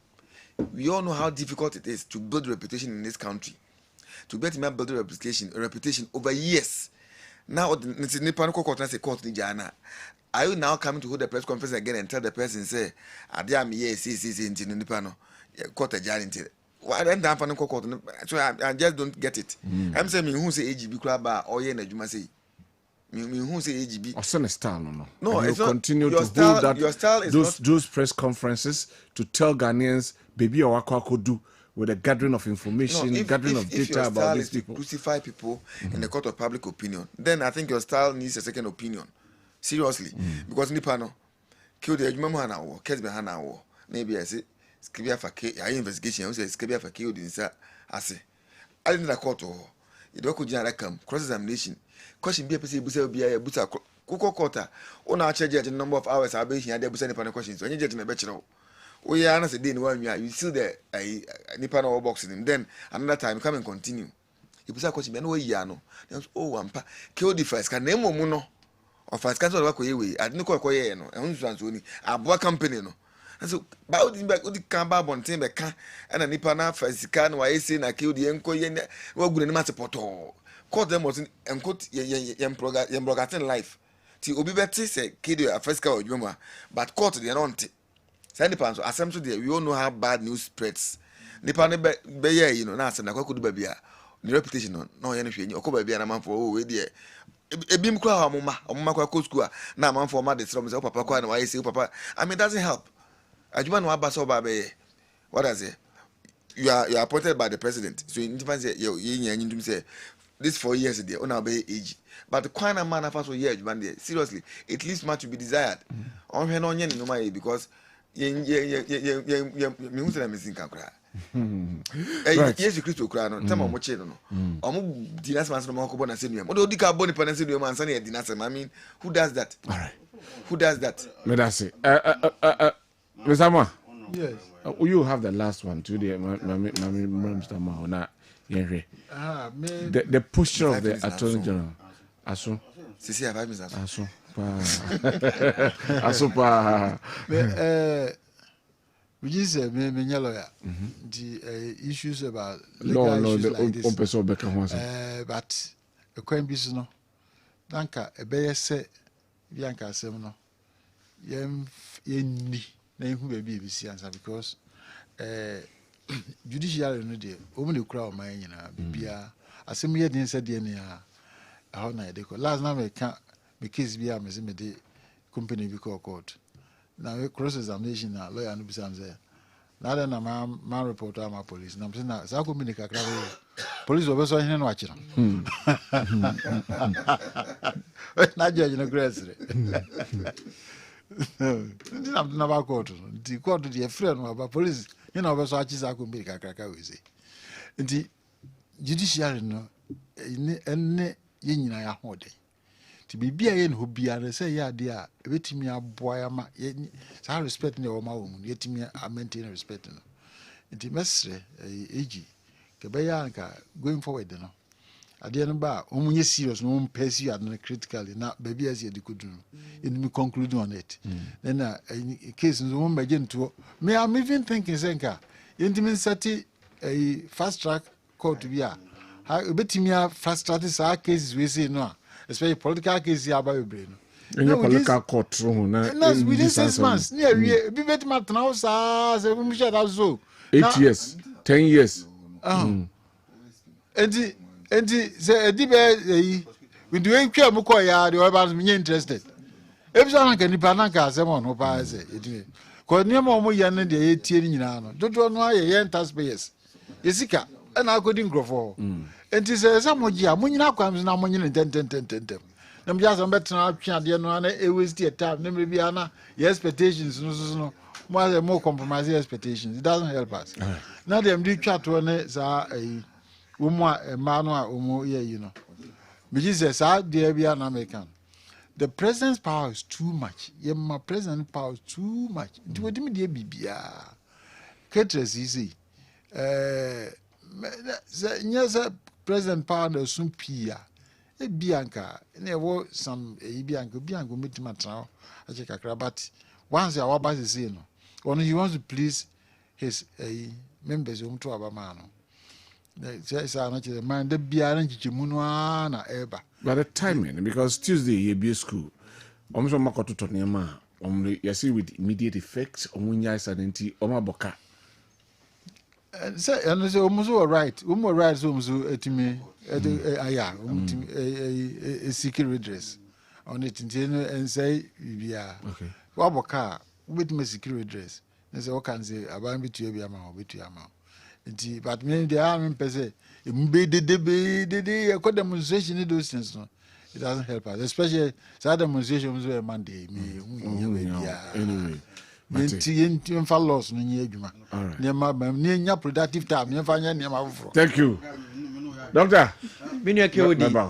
We all know how difficult it is to build reputation in this country. To get me build a reputation over years. Now the Nippon court say court ni jana. Are you now coming to hold the press conference again and tell the person say Adiam yes in Nippano court a giant? Why then damn court? So I just don't get it. I'm saying me who say AGB club or yen Juma say. Me who say AGB or send a style no. No, and it's you not, continue your to style, hold that your style is those press conferences to tell Ghanaians baby or what could do with a gathering of information, gathering of data about these people. To crucify people in the court of public opinion, then I think your style needs a second opinion. Seriously. Because Nipano killed the Jumana war, Kessben Hana war. Maybe I say, Skibia for investigation, I say, Skibia for killed in Sa. I say, I didn't a court or it don't could come, cross examination. Question be a person, be a busa, Coco Quarter, on our charge a number of hours, I'll be here, there was any questions. When you get in a bachelor. We are honest day one year, you see the Nippon or boxing him. Then another time come and continue. He was a question, no yano. Oh, Wampa, kill the first can name Mono or first cancel work away. I didn't call Koyano, and only a boy company. No, and so about him back with the Kamba on Timber can and a Nippana first can why saying I killed the Enco, well, good matter poto. Caught them was and quote Yambrogatin life. T. Obi Betty say, kid a first cow, but caught the auntie. Nipa so asem there we all know how bad news spreads. Nipa ne be you know na asem na kwakodu ba bia the reputation no ye ne hwe okoba bia na manfo oh we there ebim kura omuma kwa school na manfo ma de srom say papa kwa na why say papa I mean it doesn't help. adwuma no aba so ba be what I say you are appointed by the president so in difference you nyanyindum say this 4 years there on be age but the kind of man afa so year adwuma there seriously it leaves much to be desired on hwe no onye no mai because ye me hu say na mesin kakra yes Christo kra no tema mo che no omo dinasman no mo ko bona senuam o do dika boni pana senuam ansa na dinasman I mean who does that all right who does that me that say Mr. Ma Yes. You have the last one today Mr. Ma na yenhwe the posture of the attorney general aso sisi ya 5 minutes aso aso pa we just say me lawyer the issues about no issues the like this person be kan ho but a coin business no danka e be say bianca asem no yenni na ihu be bi si answer because judiciary no dey omu dey kura o man nyina bibia asem ye din say dey na how na dey ko last na me ka me case bia me say me dey company bi call court na we cross examination na lawyer no bi say am say na then na man report to my police na say na sa company kakra police obeso hene no akira na judge no grace ndi na ba court ndi court dey friend no ba police you know obeso achi sa company kakra we say ndi judiciary no ene ye nyina ya hode ti bibia ye no bia na say ya de a ebetimi aboa ya ma sa respect ne o ma wo mu yetimi maintain respect no ndi mesre egi kebeya nka going forward no ade no ba omunye serious no pursue and critically na baby as ye dikodu enimi conclude on it then case no mo maje nto me am even thinking senka yentimi sati a fast track court bia ha ebetimi fast track sa cases we say no especially political cases about we no political court na within 6 months near we be betima tna sa se mu share that so 8 years 10 years enti say edibe we do entwa mu ko ya de we ba me interested ebisa na kan nipa na ka asem on pa say edibe ko niam o mo ya na de etie ni nyina no dodo no aye yen taxpayers yesika na akodi ngrofo enti say mo gia mo nyina kwam na mo nyina tentem na me just betna atwa de no na e waste your time na me bia na your expectations no more compromise expectations it doesn't help us now them do chat one za umu manu a umu ye you know me just say there be an American the president's power is too much my president's power is too much it would me dey bibia ketres easy yes president power no sun pia e bianca na wo some bianca meeting tra a check akra but once you are base say no when he wants to please his members to abama no say na che man de biara nchichemu no na eba by the timing because Tuesday you be school almost makoto to nema you see with immediate effects omunya isanenti omaboka say and say almost all right so etimi aya secret redress on it and say bia okay waboka with me secret redress and say what can say about bitu bia ma obetu ama nti but me dey am pese mbe de ko demonstration those things no it doesn't help us especially that demonstration was a Monday anyway nti mfa loss no nye adwuma nema ne nya productive time ne fa nya nema foforo thank you doctor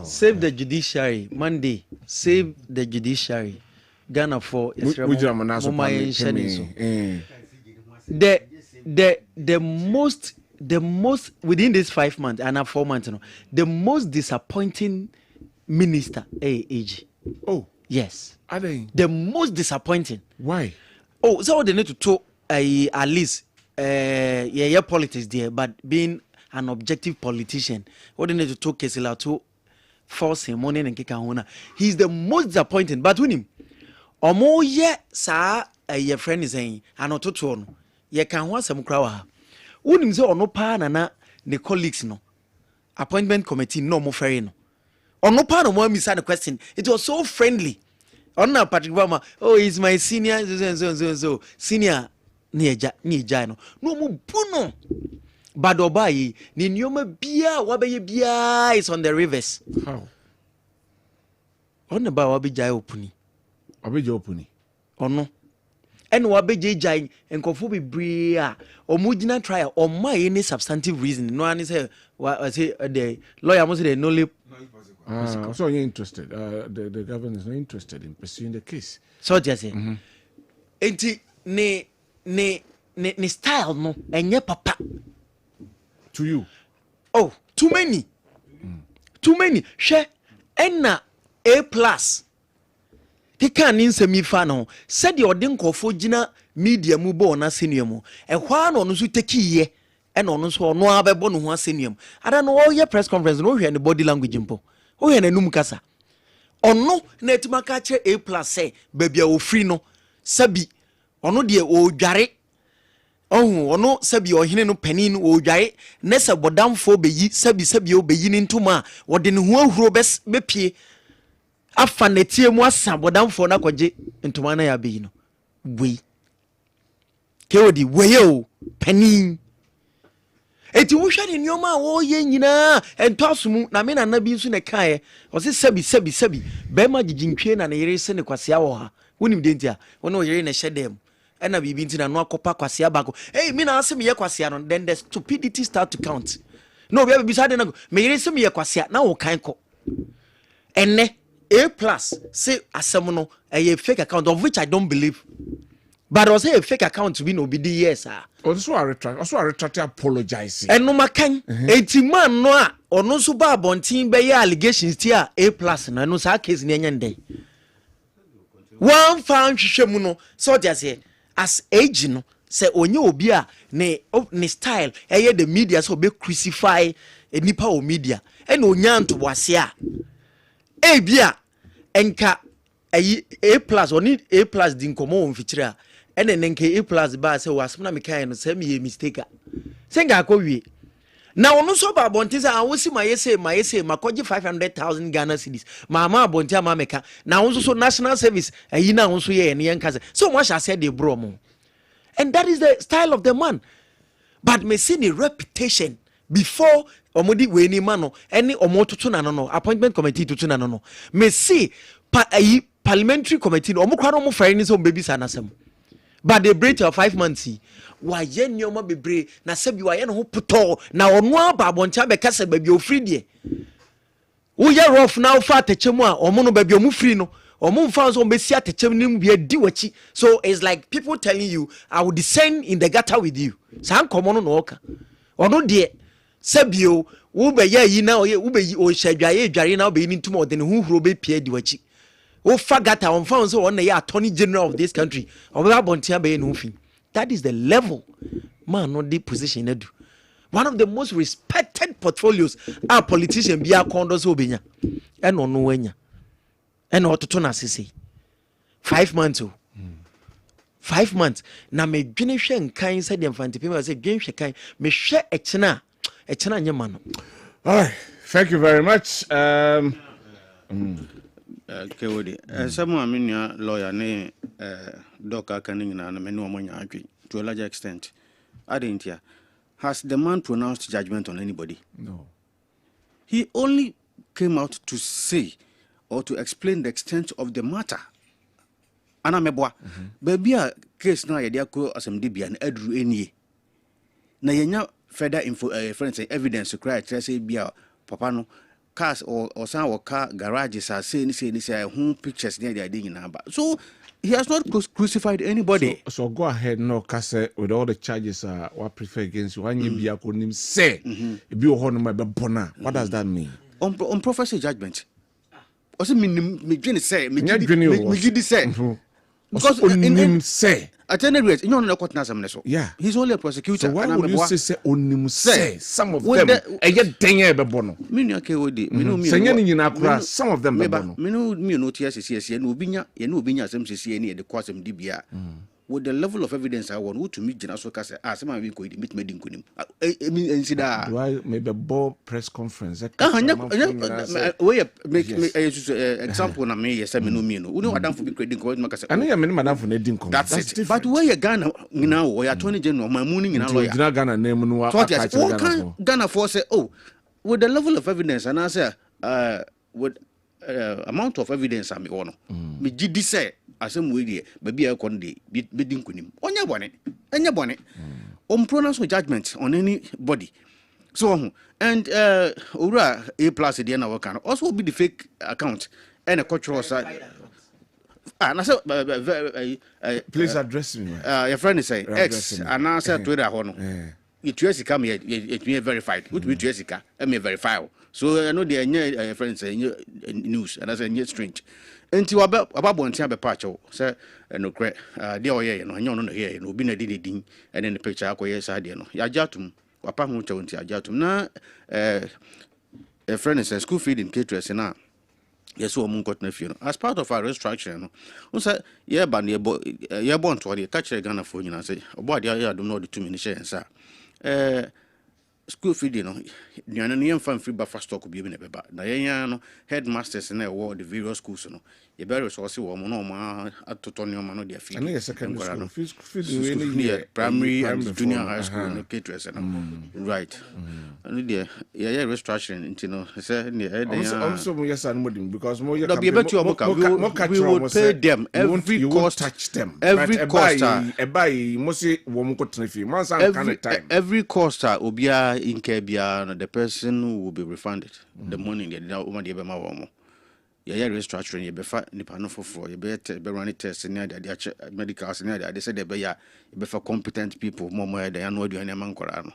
save the judiciary Monday save the judiciary Ghana for the most within these 5 months and 4 months the most disappointing minister AG. Oh yes, are they the most disappointing? Why? Oh, so they need to talk at least politics there, but being an objective politician, what they need to talk Kesila to force him money and Kikahona. He's the most disappointing. But with him, omo ye sa your friend is saying, and not to one, ye can want some crowd. Wouldn't say no pa na the colleagues no appointment committee no more fair no. Or no part of one miss the question. It was so friendly. On now, Patrick Bama, oh, he's my senior, so senior. ne eja no no mu buno but obai ni nyoma bia wabeye bia is on the rivers. How? On the ba wabeja opuni ono and wabeje jai enkofo bebre a omugina trial or my any substantive reason no one say the lawyer must say no lip. So you're interested. The government is not interested in pursuing the case. So just say enti ne style no enye papa to you. Oh, too many she enna A+. Keka ni nsemi fa no said the ode nkofo gina media mu bo na senior mu ehwa no no so tekiye e no no so no abebo no ho senior mu ada no wo press conference no hwe ne body language mpo wo hwe na num kasa ono na etimaka che A+ say babia wo free no sabi ono de o dware ono sabi ohene no panin o dware na se bodamfo beyi sabi o beyi ni ntoma wo de ne ho ahuro be pie afa netie mu asa bodamfo na kwaje ntoma na ya beyi no bui kewodi weye panin eti wo hwade nyoma wo ye nyina entosomu na me na bi nso ne kae o se sabi be ma gigintwe na ne yere se ne kwasea wo ha wonim de ntia wo no yere ne hyedem ena bibi ntina no akopa kwasea bako me na ase me ye kwasea no then the stupidity start to count no be bi sade na me yere se me ye kwasea na wo kan ko enne A+ say asem no a fake account of which I don't believe. But also a fake account to be no be the yes ah. Also I retract apologize. And no makan 80 man no a ono so ba bontin be allegations ti A+ na no sa case ni nyande. One found hwehwemu no so just say as age no say onye obi a ne style the media so be crucify nipa o media and onya nto wase a bia enka A+ oni A+ din komo on fitira ene nenka A+ ba se wasem na mekan no se me mistake senga akɔwie na ono so ba bonti sa awosi mayese makoje 500,000 Ghana cedis mama bonti ama meka na wonso so national service ayi na wonso ye ne yanka se so mo sha said the bro mo and that is the style of the man but me see the reputation before omodi we ni mano any omototo na no appointment committee to na no me see parliamentary committee omukwa no mo fare ni so baby sa nasem but they break your 5 months wa ye nyoma bebre na sabi wa ye no puto na ono aba boncha be kasa baby ofri de wo ye rough na wo fa atechemu a omo no baby omu free no omo mfa so be si atechem nim bia di wachi so it's like people telling you I will descend in the gutter with you san komo no oka ono de sabio wo be ya yi na wo be yi o hwadwaye dware na wo be ni ntuma ode ne huhuro be pie di wachi wo fagata on found so on the attorney general of this country oba bontia be no fin that is the level man no the position edu one of the most respected portfolios our politician bia kondo so obenya e no no wanya e no ototo na sisi 5 months 5 months na me dwene hwe nkan said mfanti pema say dwen hwe kan me hwe echena nyema no. All right, thank you very much. Kewodi some amenia lawyer ne doka kaning na me no monya adwi to a large extent adentia has the man pronounced judgment on anybody? No, he only came out to say or to explain the extent of the matter ana meboa baby a case na ye dia ko asemde bia na aduru enie na yenya further info friends evidence cry tell say bia papa no cars or some car garages are saying home pictures near the idea number. So he has not crucified anybody. So go ahead, no, Kase, with all the charges what prefer against you. When you be a could say, if you hold my bona, what does that mean? On prophecy judgment. Also, me say, me say. Because in say. At any rate, you know what Nasam so. Yeah. He's only a prosecutor. So why would you say onim say some of them get denye be bono? Me no ke wodi. Me no me. Senya ni nyina kura some of them be bono. Me no TSCC no binya, ye no binya asem sisi ni e de kwasem di bia. with the level of evidence I want to meet General Soka say, some of you could meet Medinkunim. I mean, and see that. Do I maybe a press conference? Where make example na me yes me no me no. You know for be credit go make say. I know madam for Nedin. That's it. Different. But where you Ghana now or you attorney general my money in lawyer. Ghana name no Ghana for say oh with the level of evidence and I say with amount of evidence am me me gidi say asem we dey baby e kon dey Medinkunim. Onya bone. Pronounce judgment on anybody. So and Ura A plus the end of can also be the fake account and a cultural side. And I said, please address me. Your friend is saying X and I said Twitter honor. It come here, it may verified. Which be Jessica, I may verify. So I know the friends say news and I say strange. And you about one time a patch, sir, and no credit. Dear, no here, no been a ding, and then the picture I go yes, I know. Yajatum. Wapa ho chawo nti ajatum na a friend is a school feeding caterers na yes wo mun kotna fie no as part of our restructuring no we say ye ba na ye bon to dey catch Ghana for nyina say obo ade ya dum no de tumi ni share nsa school feeding no nyana ne yemfa free buffer stock bi na beba na yenya no headmasters na e the various schools no ye be resource wo mo no ma atoto ne ma no de feed and secondary school feeding primary and junior high school no caterers right and there yeah restructuring into no say ne also mo yes and modern because mo we would pay them every cost touch them every cost e buy mo say wo mo kotena fee man san kind of time every cost obia in Kebia the person will be refunded the money they woman dey be ma wo mo yeah restructuring you be fa nipa no for you be run test near the medical near they say they be for competent people more than no do any man kwara no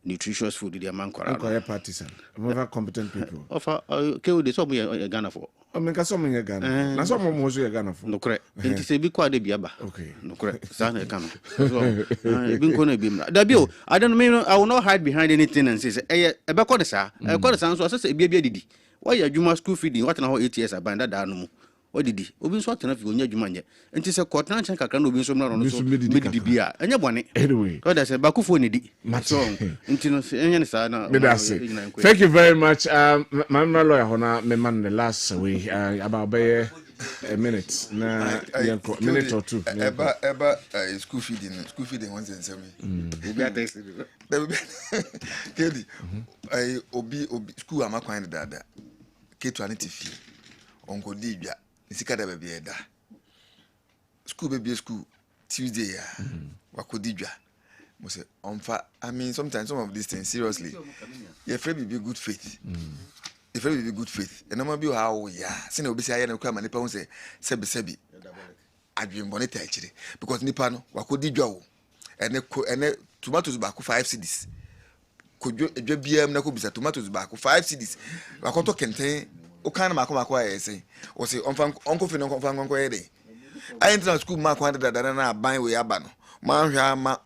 nutritious food the man kwara partisan more competent people offer okay they so me Ghana for I mean, some in Ghana. Na some mo so Ghana for. No correct. Nti se bi kwa de bi aba. Okay. No correct. Sa na Ghana. So bi nko na bi mra. Da bi o, I don't mean I will not hide behind anything and say e be kwa de sa. E kwa de sa so say bi didi. Why ya adwuma school feeding what na how 8 years abanda da no mu. O didi. Obi so atena fi onya adwuma nye. Nti se court na chan kakra na obi so mra no so medidi bi a. Enya bone. Anyway. So that say bakufo ne di. So nti no enya ne sa na. Thank you very much. My lawyer hona me man the last way about a minute na minute or two. Eba school feeding once and seven. Obi atest. Kedi. Obi school amakwan dada. Ketu aniti fi. Onko di bia. Nisika da baby eda. School Tuesday ya. Wakodi bia. Say, I mean, sometimes some of these things, seriously, you're afraid to be good faith. You're afraid to be good faith. And I'm going to be how, yeah, see, no, be say, I don't come and Nippon say, Sebi, I've been bonnet actually, because Nippano, Wakodi Joe, and tomatoes back 5 CDs. Could you be a Nakubisa tomatoes back 5 CDs? Wakoto Kente, Okana Makoma, say, or say, Uncle Finon, I entered school Mark 100 that I buy with Abano. Man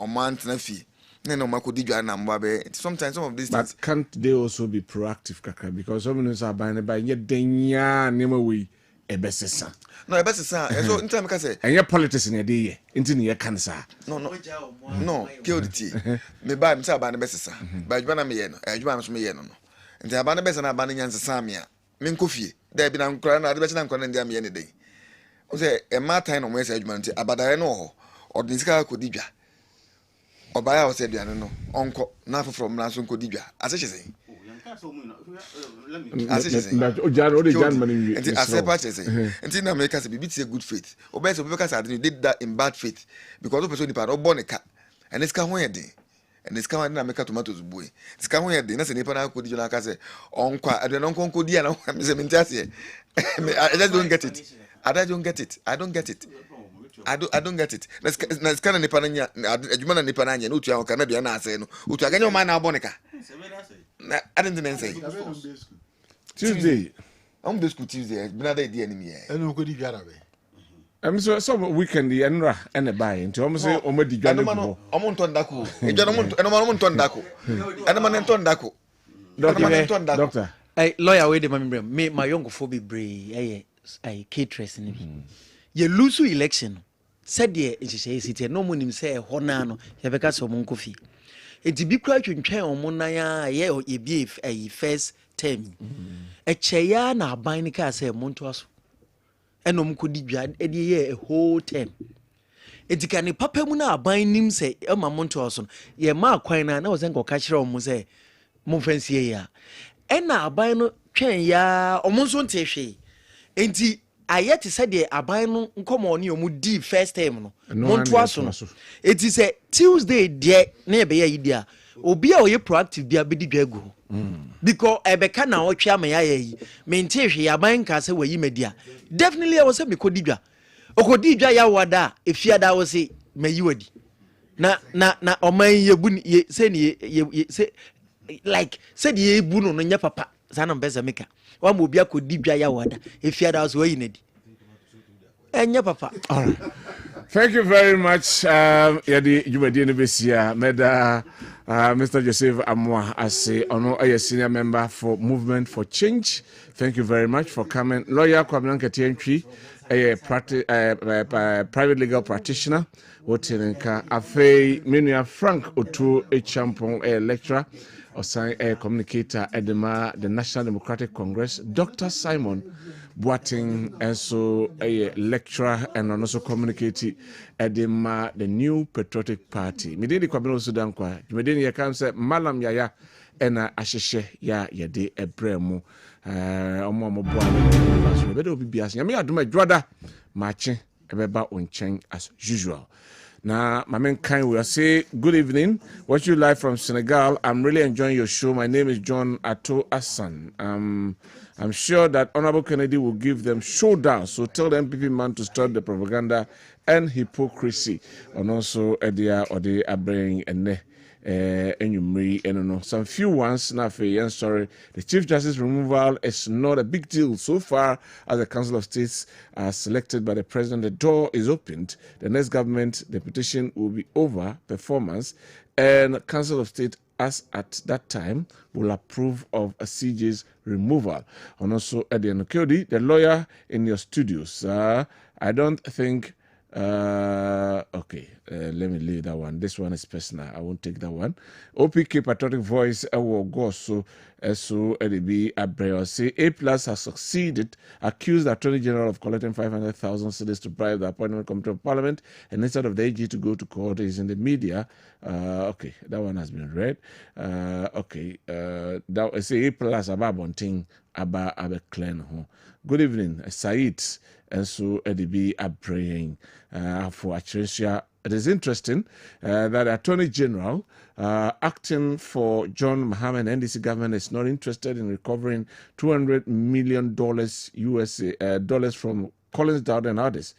or man fee. No sometimes some of these but things. Can't they also be proactive, Kaka? Because some of us are buying by yet denya name away a best. No, a best son. So in time I say and your politics in a day into your cancer. No, kill the tea. Me buy himself by the best son. By Jana Mieno, a Juan Mieno. And the Abana Bess and Abana Samia. Min coffee. There be an crown, the best and crown them any day. Say a Martin on West Edgement, Abadano. Or this guy could dija. Or by our said, no, uncle, nothing from Nason could dija. As I say, until now make us be a good faith. Or better because I did that in bad faith because of person part of Bonica and it's come where day. And this come and make a tomatoes boy. It's come where day, nothing Nipana could you like I say, uncle, I don't know, could you know, I'm I just don't get it. I don't get it. I don't get it. I don't get it. Let's kind of Nipananya, Jumana Nipananya, Utia or Canada, and I say, no, Utia, can you mind our Bonica? I didn't say Tuesday. I'm the school Tuesday, another the enemy. I don't go to the other way. I'm so some weekend the Enra and a buy into almost say Omedi Gano. Omonton Daku, and Omonton Daku, and Omonton Daku. Doctor. Lawyer, wait a moment. My young phobia bray, I caterers in me. You lose election. said ye city no monim say hona no yebeka so mon kofi enti bi kra twentwen omon nan ya ye bi a first term e cheya na aban ni ka say monto aso enom kodi dwa e de ye a whole term enti ka ne papa mu na aban nim say e ma monto aso ye ma kwan na wo zen ko ka kire omon say mon fancy ya e na aban no twen ya omon so ntehwe enti ayet said the aban no nkomo ne omu di first time no monto aso no it is a Tuesday there na be ya idia obi a oye proactive bia be di dwagu because ebeka na otwe amaya yi mente hwe aban ka se wayi media definitely I was say me kodi dwa okodi dwa ya wada efiada wo se mayi wadi na oman yebu ye se ni ye se like said ye bu no nya papa sana mbeza meka wa mo bia kodi dwa ya wada efiada so wayi nadi enya papa. All right. Thank you very much. Yadi Jumadi Nebesia, Meda, Mr. Joseph Amwa, as a senior member for Movement for Change. Thank you very much for coming. Lawyer Kwabena Owusu, a private legal practitioner. Wotenenka Afei Minua Frank Otu a champion a lecturer or a communicator at the National Democratic Congress. Dr. Simon Boating also a lecturer and also communicating at the New Patriotic Party. Midini Kwabena Owusu Dankwa. Midini ya kanse Malam Yaya ena asheshe ya yade ebremu. Omo boa so bedo obi bias. Nyame adoma dwada mache ebeba onchen as usual. Now, my main kind will say, good evening. Watch you live from Senegal. I'm really enjoying your show. My name is John Ato Assan. I'm sure that Honorable Kennedy will give them showdown. So tell the MPP man to stop the propaganda and hypocrisy. And also, Edia or the Abraham and some few ones now for sorry. The Chief Justice removal is not a big deal so far as the Council of States are selected by the President. The door is opened. The next government, the petition will be over performance, and Council of State, as at that time, will approve of a CJ's removal. And also, Eddie Nokodi, the lawyer in your studios. I don't think. Okay, let me leave that one. This one is personal. I won't take that one. OPK Patriotic Voice, will go so LDB Abreu say A+ has succeeded, accused the Attorney General of collecting 500,000 cedis to bribe the appointment committee of Parliament, and instead of the AG to go to court, is in the media. Okay, that one has been read. Okay, that I say A+ about one thing about Clan. Good evening, Said. And so LDB Abreu for Achresia. It is interesting that the Attorney General acting for John Mahama and NDC government is not interested in recovering $200 million dollars from Collins Dowd and others,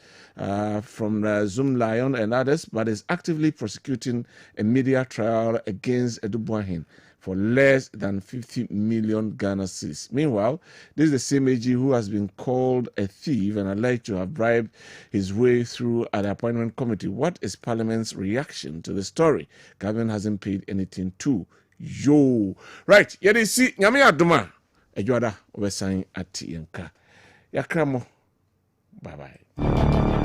from Zoom Lion and others, but is actively prosecuting a media trial against Edubuahin for less than 50 million Ghana cedis. Meanwhile, this is the same AG who has been called a thief and alleged to have bribed his way through an appointment committee. What is Parliament's reaction to the story? Government hasn't paid anything to. Yo. Right. Yedi si nyame adoma. Ejoada obesan ati yanka. Yakramo. Bye bye.